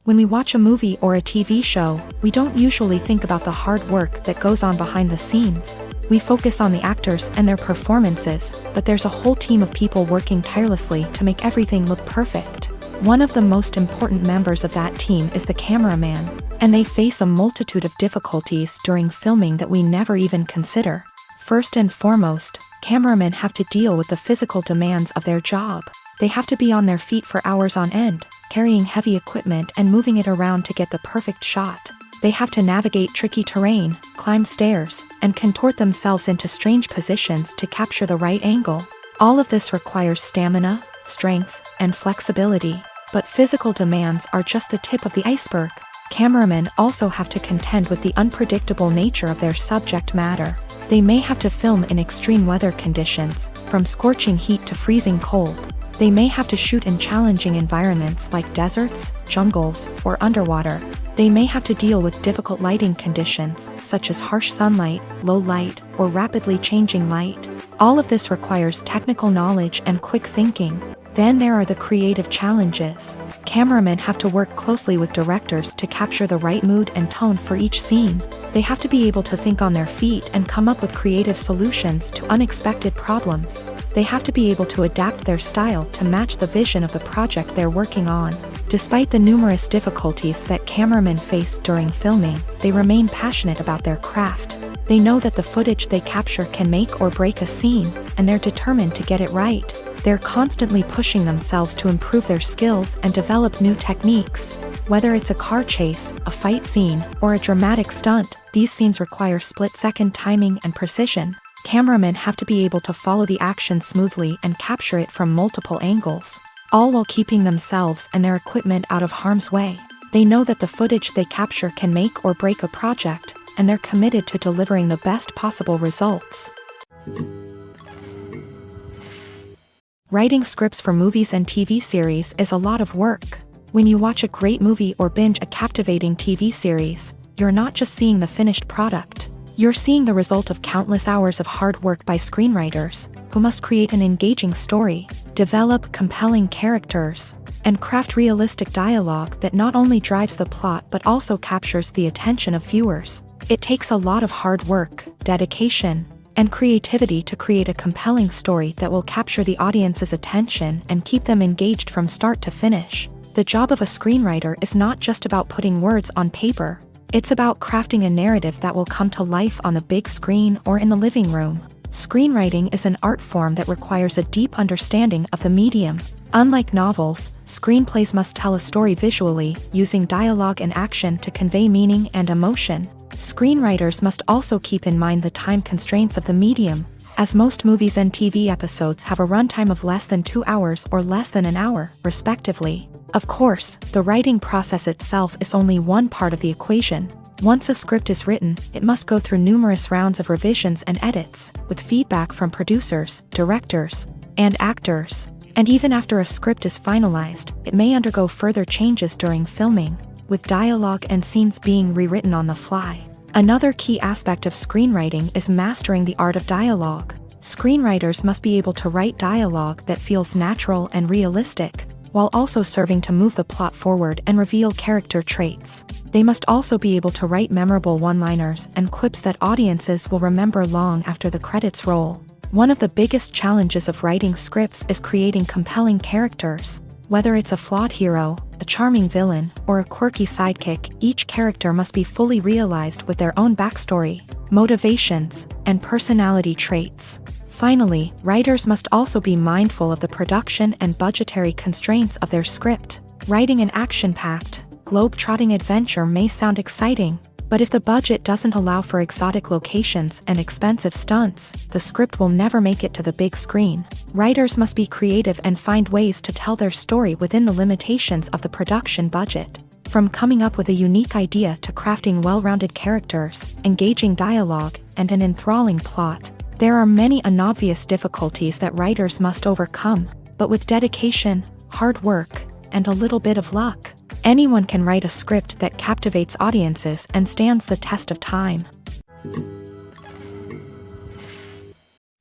[SPEAKER 1] When we watch a movie or a TV show, we don't usually think about the hard work that goes on behind the scenes. We focus on the actors and their performances, but there's a whole team of people working tirelessly to make everything look perfect. One of the most important members of that team is the cameraman, and they face a multitude of difficulties during filming that we never even consider. First and foremost, cameramen have to deal with the physical demands of their job. They have to be on their feet for hours on end, carrying heavy equipment and moving it around to get the perfect shot. They have to navigate tricky terrain, climb stairs, and contort themselves into strange positions to capture the right angle. All of this requires stamina, strength, and flexibility. But physical demands are just the tip of the iceberg. Cameramen also have to contend with the unpredictable nature of their subject matter. They may have to film in extreme weather conditions, from scorching heat to freezing cold. They may have to shoot in challenging environments like deserts, jungles, or underwater. They may have to deal with difficult lighting conditions, such as harsh sunlight, low light, or rapidly changing light. All of this requires technical knowledge and quick thinking. Then there are the creative challenges. Cameramen have to work closely with directors to capture the right mood and tone for each scene. They have to be able to think on their feet and come up with creative solutions to unexpected problems. They have to be able to adapt their style to match the vision of the project they're working on. Despite the numerous difficulties that cameramen face during filming, they remain passionate about their craft. They know that the footage they capture can make or break a scene, and they're determined to get it right. They're constantly pushing themselves to improve their skills and develop new techniques. Whether it's a car chase, a fight scene, or a dramatic stunt, these scenes require split-second timing and precision. Cameramen have to be able to follow the action smoothly and capture it from multiple angles, all while keeping themselves and their equipment out of harm's way. They know that the footage they capture can make or break a project, and they're committed to delivering the best possible results. Writing scripts for movies and TV series is a lot of work. When you watch a great movie or binge a captivating TV series, you're not just seeing the finished product. You're seeing the result of countless hours of hard work by screenwriters, who must create an engaging story, develop compelling characters, and craft realistic dialogue that not only drives the plot but also captures the attention of viewers. It takes a lot of hard work, dedication, and creativity to create a compelling story that will capture the audience's attention and keep them engaged from start to finish. The job of a screenwriter is not just about putting words on paper. It's about crafting a narrative that will come to life on the big screen or in the living room. Screenwriting is an art form that requires a deep understanding of the medium. Unlike novels, screenplays must tell a story visually, using dialogue and action to convey meaning and emotion. Screenwriters must also keep in mind the time constraints of the medium, as most movies and TV episodes have a runtime of less than 2 hours or less than an hour, respectively. Of course, the writing process itself is only one part of the equation. Once a script is written, it must go through numerous rounds of revisions and edits, with feedback from producers, directors, and actors. And even after a script is finalized, it may undergo further changes during filming, with dialogue and scenes being rewritten on the fly. Another key aspect of screenwriting is mastering the art of dialogue. Screenwriters must be able to write dialogue that feels natural and realistic, while also serving to move the plot forward and reveal character traits. They must also be able to write memorable one-liners and quips that audiences will remember long after the credits roll. One of the biggest challenges of writing scripts is creating compelling characters. Whether it's a flawed hero, a charming villain, or a quirky sidekick, each character must be fully realized with their own backstory, motivations, and personality traits. Finally, writers must also be mindful of the production and budgetary constraints of their script. Writing an action-packed, globe-trotting adventure may sound exciting, but if the budget doesn't allow for exotic locations and expensive stunts, the script will never make it to the big screen. Writers must be creative and find ways to tell their story within the limitations of the production budget. From coming up with a unique idea to crafting well-rounded characters, engaging dialogue, and an enthralling plot, there are many unobvious difficulties that writers must overcome, but with dedication, hard work, and a little bit of luck, anyone can write a script that captivates audiences and stands the test of time.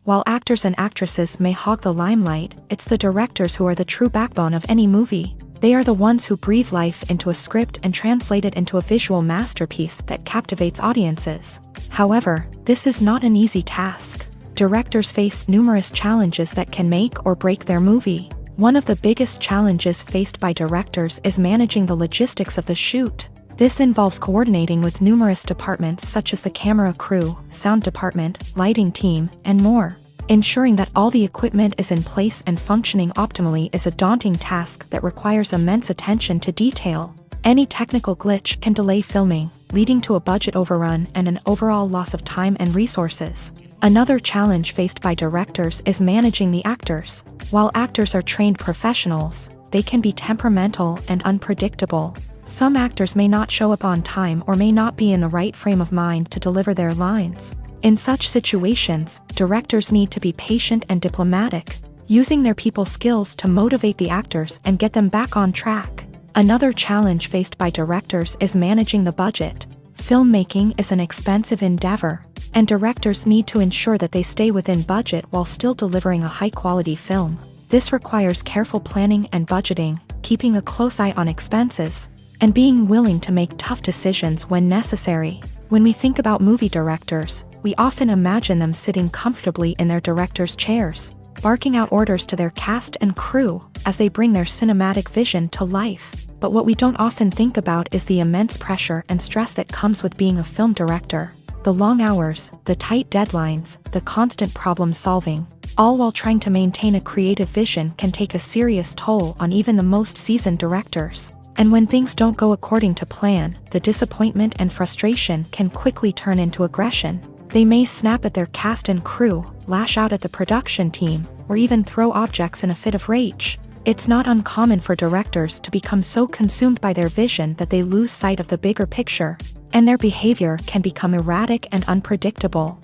[SPEAKER 1] While actors and actresses may hog the limelight, it's the directors who are the true backbone of any movie. They are the ones who breathe life into a script and translate it into a visual masterpiece that captivates audiences. However, this is not an easy task. Directors face numerous challenges that can make or break their movie. One of the biggest challenges faced by directors is managing the logistics of the shoot. This involves coordinating with numerous departments such as the camera crew, sound department, lighting team, and more. Ensuring that all the equipment is in place and functioning optimally is a daunting task that requires immense attention to detail. Any technical glitch can delay filming, leading to a budget overrun and an overall loss of time and resources. Another challenge faced by directors is managing the actors. While actors are trained professionals, they can be temperamental and unpredictable. Some actors may not show up on time or may not be in the right frame of mind to deliver their lines. In such situations, directors need to be patient and diplomatic, using their people skills to motivate the actors and get them back on track. Another challenge faced by directors is managing the budget. Filmmaking is an expensive endeavor, and directors need to ensure that they stay within budget while still delivering a high-quality film. This requires careful planning and budgeting, keeping a close eye on expenses, and being willing to make tough decisions when necessary. When we think about movie directors, we often imagine them sitting comfortably in their director's chairs, barking out orders to their cast and crew as they bring their cinematic vision to life. But what we don't often think about is the immense pressure and stress that comes with being a film director. The long hours, the tight deadlines, the constant problem solving, all while trying to maintain a creative vision can take a serious toll on even the most seasoned directors. And when things don't go according to plan, the disappointment and frustration can quickly turn into aggression. They may snap at their cast and crew, lash out at the production team, or even throw objects in a fit of rage. It's not uncommon for directors to become so consumed by their vision that they lose sight of the bigger picture, and their behavior can become erratic and unpredictable.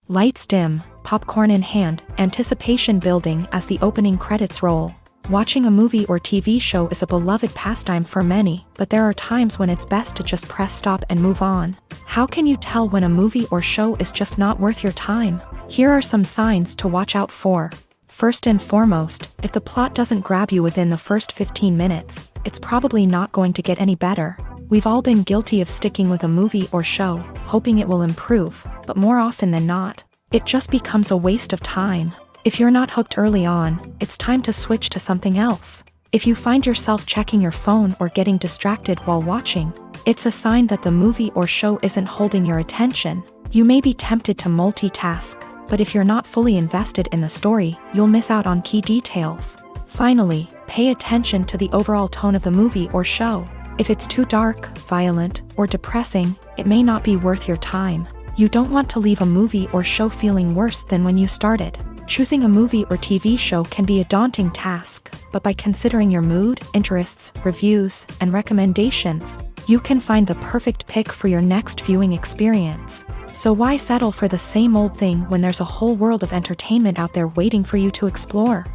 [SPEAKER 1] Lights dim, popcorn in hand, anticipation building as the opening credits roll. Watching a movie or TV show is a beloved pastime for many, but there are times when it's best to just press stop and move on. How can you tell when a movie or show is just not worth your time? Here are some signs to watch out for. First and foremost, if the plot doesn't grab you within the first 15 minutes, it's probably not going to get any better. We've all been guilty of sticking with a movie or show, hoping it will improve, but more often than not, it just becomes a waste of time. If you're not hooked early on, it's time to switch to something else. If you find yourself checking your phone or getting distracted while watching, it's a sign that the movie or show isn't holding your attention. You may be tempted to multitask, but if you're not fully invested in the story, you'll miss out on key details. Finally, pay attention to the overall tone of the movie or show. If it's too dark, violent, or depressing, it may not be worth your time. You don't want to leave a movie or show feeling worse than when you started. Choosing a movie or TV show can be a daunting task, but by considering your mood, interests, reviews, and recommendations, you can find the perfect pick for your next viewing experience. So why settle for the same old thing when there's a whole world of entertainment out there waiting for you to explore?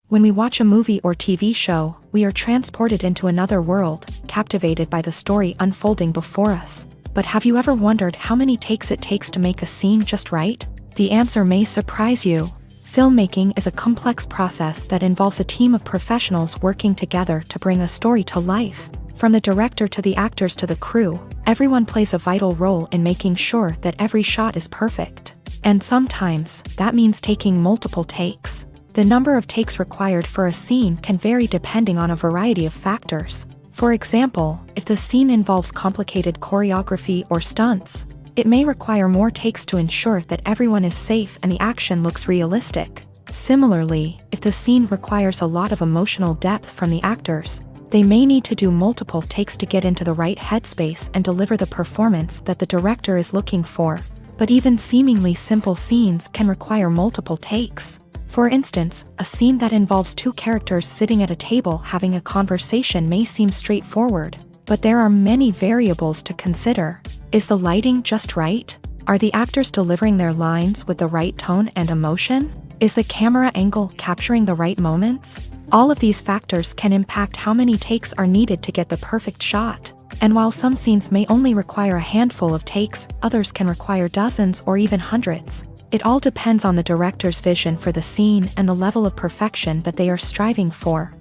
[SPEAKER 1] When we watch a movie or TV show, we are transported into another world, captivated by the story unfolding before us. But have you ever wondered how many takes it takes to make a scene just right? The answer may surprise you. Filmmaking is a complex process that involves a team of professionals working together to bring a story to life. From the director to the actors to the crew, everyone plays a vital role in making sure that every shot is perfect. And sometimes, that means taking multiple takes. The number of takes required for a scene can vary depending on a variety of factors. For example, if the scene involves complicated choreography or stunts, it may require more takes to ensure that everyone is safe and the action looks realistic. Similarly, if the scene requires a lot of emotional depth from the actors, they may need to do multiple takes to get into the right headspace and deliver the performance that the director is looking for. But even seemingly simple scenes can require multiple takes. For instance, a scene that involves two characters sitting at a table having a conversation may seem straightforward, but there are many variables to consider. Is the lighting just right? Are the actors delivering their lines with the right tone and emotion? Is the camera angle capturing the right moments? All of these factors can impact how many takes are needed to get the perfect shot. And while some scenes may only require a handful of takes, others can require dozens or even hundreds. It all depends on the director's vision for the scene and the level of perfection that they are striving for.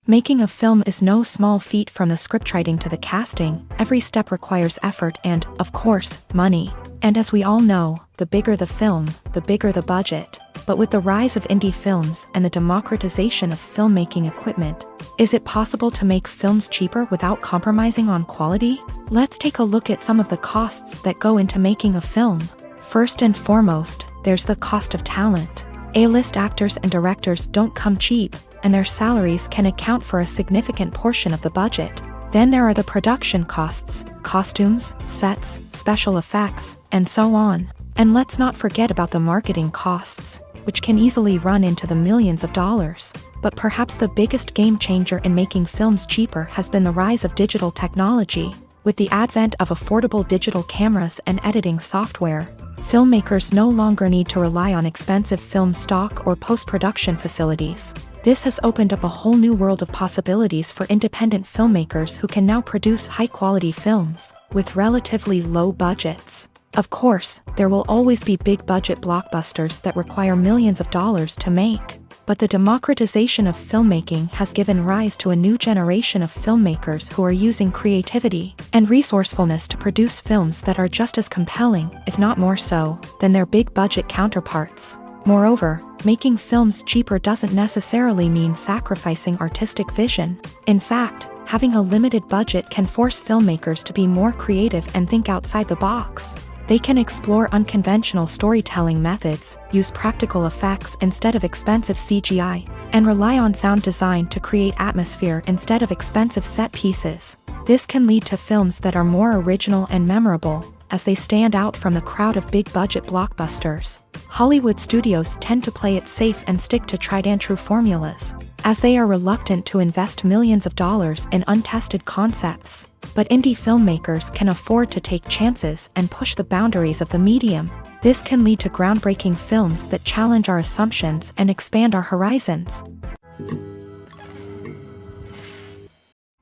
[SPEAKER 1] Making a film is no small feat. From the scriptwriting to the casting, every step requires effort and, of course, money. And as we all know, the bigger the film, the bigger the budget. But with the rise of indie films and the democratization of filmmaking equipment, is it possible to make films cheaper without compromising on quality? Let's take a look at some of the costs that go into making a film. First and foremost, there's the cost of talent. A-list actors and directors don't come cheap, and their salaries can account for a significant portion of the budget. Then there are the production costs, costumes, sets, special effects, and so on. And let's not forget about the marketing costs, which can easily run into the millions of dollars. But perhaps the biggest game changer in making films cheaper has been the rise of digital technology. With the advent of affordable digital cameras and editing software, filmmakers no longer need to rely on expensive film stock or post-production facilities. This has opened up a whole new world of possibilities for independent filmmakers who can now produce high-quality films with relatively low budgets. Of course, there will always be big-budget blockbusters that require millions of dollars to make. But the democratization of filmmaking has given rise to a new generation of filmmakers who are using creativity and resourcefulness to produce films that are just as compelling, if not more so, than their big-budget counterparts. Moreover, making films cheaper doesn't necessarily mean sacrificing artistic vision. In fact, having a limited budget can force filmmakers to be more creative and think outside the box. They can explore unconventional storytelling methods, use practical effects instead of expensive CGI, and rely on sound design to create atmosphere instead of expensive set pieces. This can lead to films that are more original and memorable, as they stand out from the crowd of big-budget blockbusters. Hollywood studios tend to play it safe and stick to tried-and-true formulas, as they are reluctant to invest millions of dollars in untested concepts. But indie filmmakers can afford to take chances and push the boundaries of the medium. This can lead to groundbreaking films that challenge our assumptions and expand our horizons.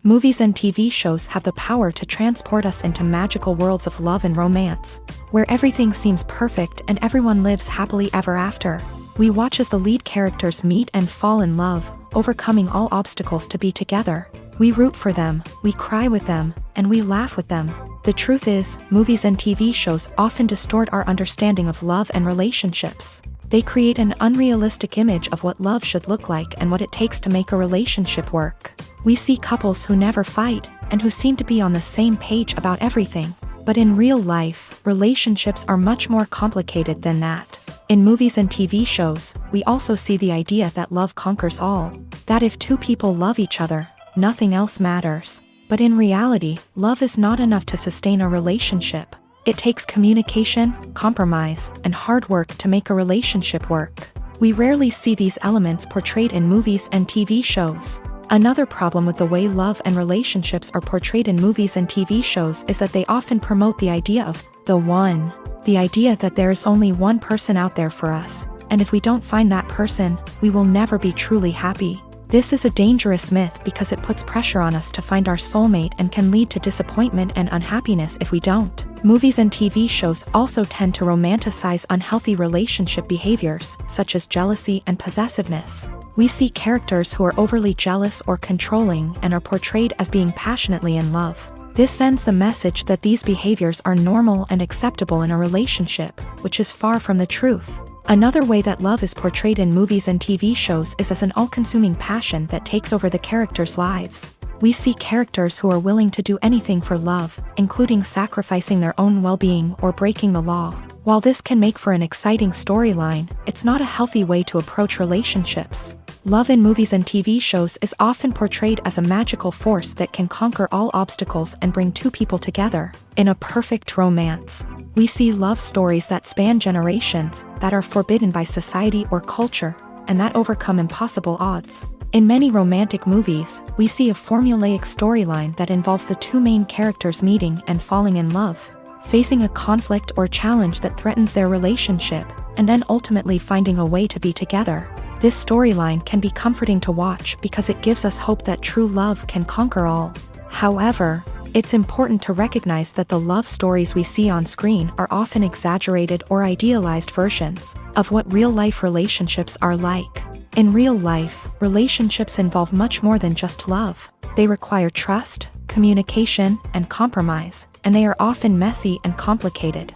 [SPEAKER 1] Movies and TV shows have the power to transport us into magical worlds of love and romance, where everything seems perfect and everyone lives happily ever after. We watch as the lead characters meet and fall in love, overcoming all obstacles to be together. We root for them, we cry with them, and we laugh with them. The truth is, movies and TV shows often distort our understanding of love and relationships. They create an unrealistic image of what love should look like and what it takes to make a relationship work. We see couples who never fight, and who seem to be on the same page about everything. But in real life, relationships are much more complicated than that. In movies and TV shows, we also see the idea that love conquers all. That if two people love each other, nothing else matters. But in reality, love is not enough to sustain a relationship. It takes communication, compromise, and hard work to make a relationship work. We rarely see these elements portrayed in movies and TV shows. Another problem with the way love and relationships are portrayed in movies and TV shows is that they often promote the idea of the one. The idea that there is only one person out there for us, and if we don't find that person, we will never be truly happy. This is a dangerous myth because it puts pressure on us to find our soulmate and can lead to disappointment and unhappiness if we don't. Movies and TV shows also tend to romanticize unhealthy relationship behaviors, such as jealousy and possessiveness. We see characters who are overly jealous or controlling and are portrayed as being passionately in love. This sends the message that these behaviors are normal and acceptable in a relationship, which is far from the truth. Another way that love is portrayed in movies and TV shows is as an all-consuming passion that takes over the characters' lives. We see characters who are willing to do anything for love, including sacrificing their own well-being or breaking the law. While this can make for an exciting storyline, it's not a healthy way to approach relationships. Love in movies and TV shows is often portrayed as a magical force that can conquer all obstacles and bring two people together. In a perfect romance, we see love stories that span generations, that are forbidden by society or culture, and that overcome impossible odds. In many romantic movies, we see a formulaic storyline that involves the two main characters meeting and falling in love, facing a conflict or challenge that threatens their relationship, and then ultimately finding a way to be together. This storyline can be comforting to watch because it gives us hope that true love can conquer all. However, it's important to recognize that the love stories we see on screen are often exaggerated or idealized versions of what real-life relationships are like. In real life, relationships involve much more than just love. They require trust, communication, and compromise, and they are often messy and complicated.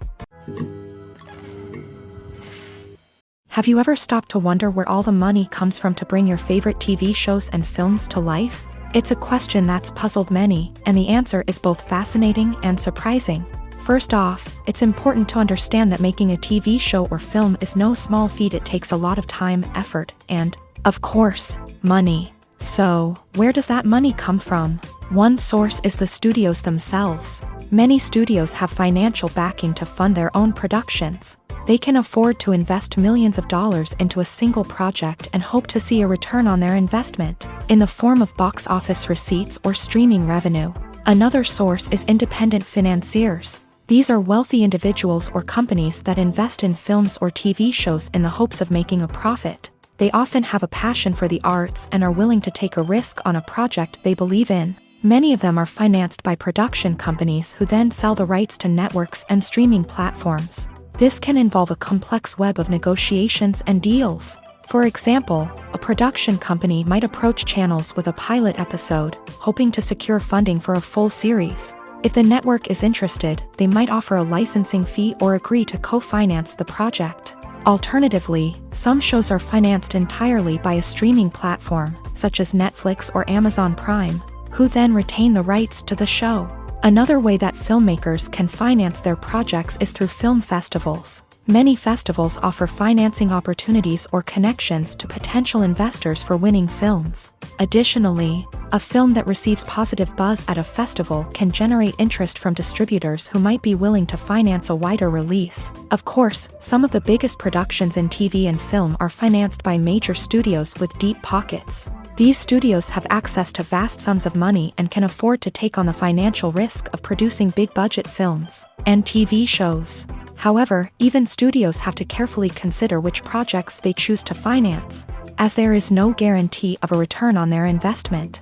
[SPEAKER 1] Have you ever stopped to wonder where all the money comes from to bring your favorite TV shows and films to life? It's a question that's puzzled many, and the answer is both fascinating and surprising. First off, it's important to understand that making a TV show or film is no small feat. It takes a lot of time, effort, and, of course, money. So, where does that money come from? One source is the studios themselves. Many studios have financial backing to fund their own productions. They can afford to invest millions of dollars into a single project and hope to see a return on their investment, in the form of box office receipts or streaming revenue. Another source is independent financiers. These are wealthy individuals or companies that invest in films or TV shows in the hopes of making a profit. They often have a passion for the arts and are willing to take a risk on a project they believe in. Many of them are financed by production companies who then sell the rights to networks and streaming platforms. This can involve a complex web of negotiations and deals. For example, a production company might approach channels with a pilot episode, hoping to secure funding for a full series. If the network is interested, they might offer a licensing fee or agree to co-finance the project. Alternatively, some shows are financed entirely by a streaming platform, such as Netflix or Amazon Prime, who then retain the rights to the show. Another way that filmmakers can finance their projects is through film festivals. Many festivals offer financing opportunities or connections to potential investors for winning films. Additionally, a film that receives positive buzz at a festival can generate interest from distributors who might be willing to finance a wider release. Of course, some of the biggest productions in TV and film are financed by major studios with deep pockets. These studios have access to vast sums of money and can afford to take on the financial risk of producing big-budget films and TV shows. However, even studios have to carefully consider which projects they choose to finance, as there is no guarantee of a return on their investment.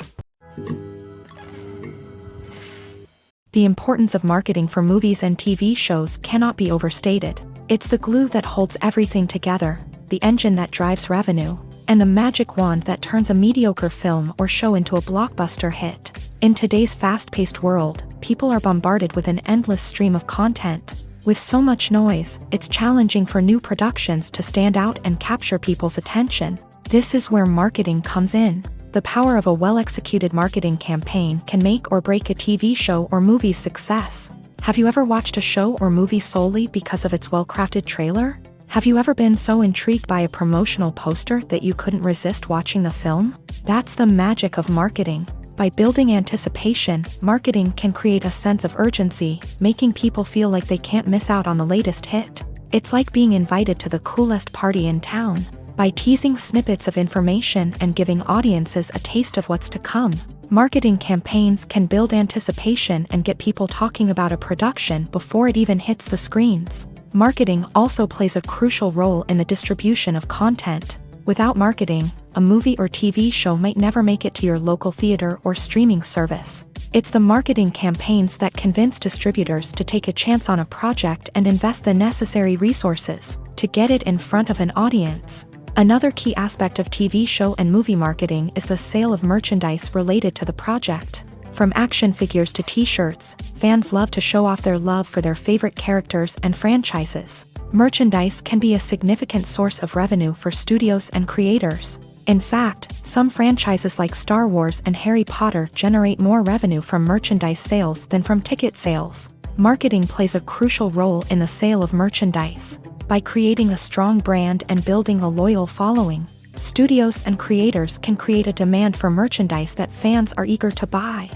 [SPEAKER 1] The importance of marketing for movies and TV shows cannot be overstated. It's the glue that holds everything together, the engine that drives revenue, and the magic wand that turns a mediocre film or show into a blockbuster hit. In today's fast-paced world, people are bombarded with an endless stream of content. With so much noise, it's challenging for new productions to stand out and capture people's attention. This is where marketing comes in. The power of a well-executed marketing campaign can make or break a TV show or movie's success. Have you ever watched a show or movie solely because of its well-crafted trailer? Have you ever been so intrigued by a promotional poster that you couldn't resist watching the film? That's the magic of marketing. By building anticipation, marketing can create a sense of urgency, making people feel like they can't miss out on the latest hit. It's like being invited to the coolest party in town. By teasing snippets of information and giving audiences a taste of what's to come, marketing campaigns can build anticipation and get people talking about a production before it even hits the screens. Marketing also plays a crucial role in the distribution of content. Without marketing, a movie or TV show might never make it to your local theater or streaming service. It's the marketing campaigns that convince distributors to take a chance on a project and invest the necessary resources to get it in front of an audience. Another key aspect of TV show and movie marketing is the sale of merchandise related to the project. From action figures to t-shirts, fans love to show off their love for their favorite characters and franchises. Merchandise can be a significant source of revenue for studios and creators. In fact, some franchises like Star Wars and Harry Potter generate more revenue from merchandise sales than from ticket sales. Marketing plays a crucial role in the sale of merchandise. By creating a strong brand and building a loyal following, studios and creators can create a demand for merchandise that fans are eager to buy.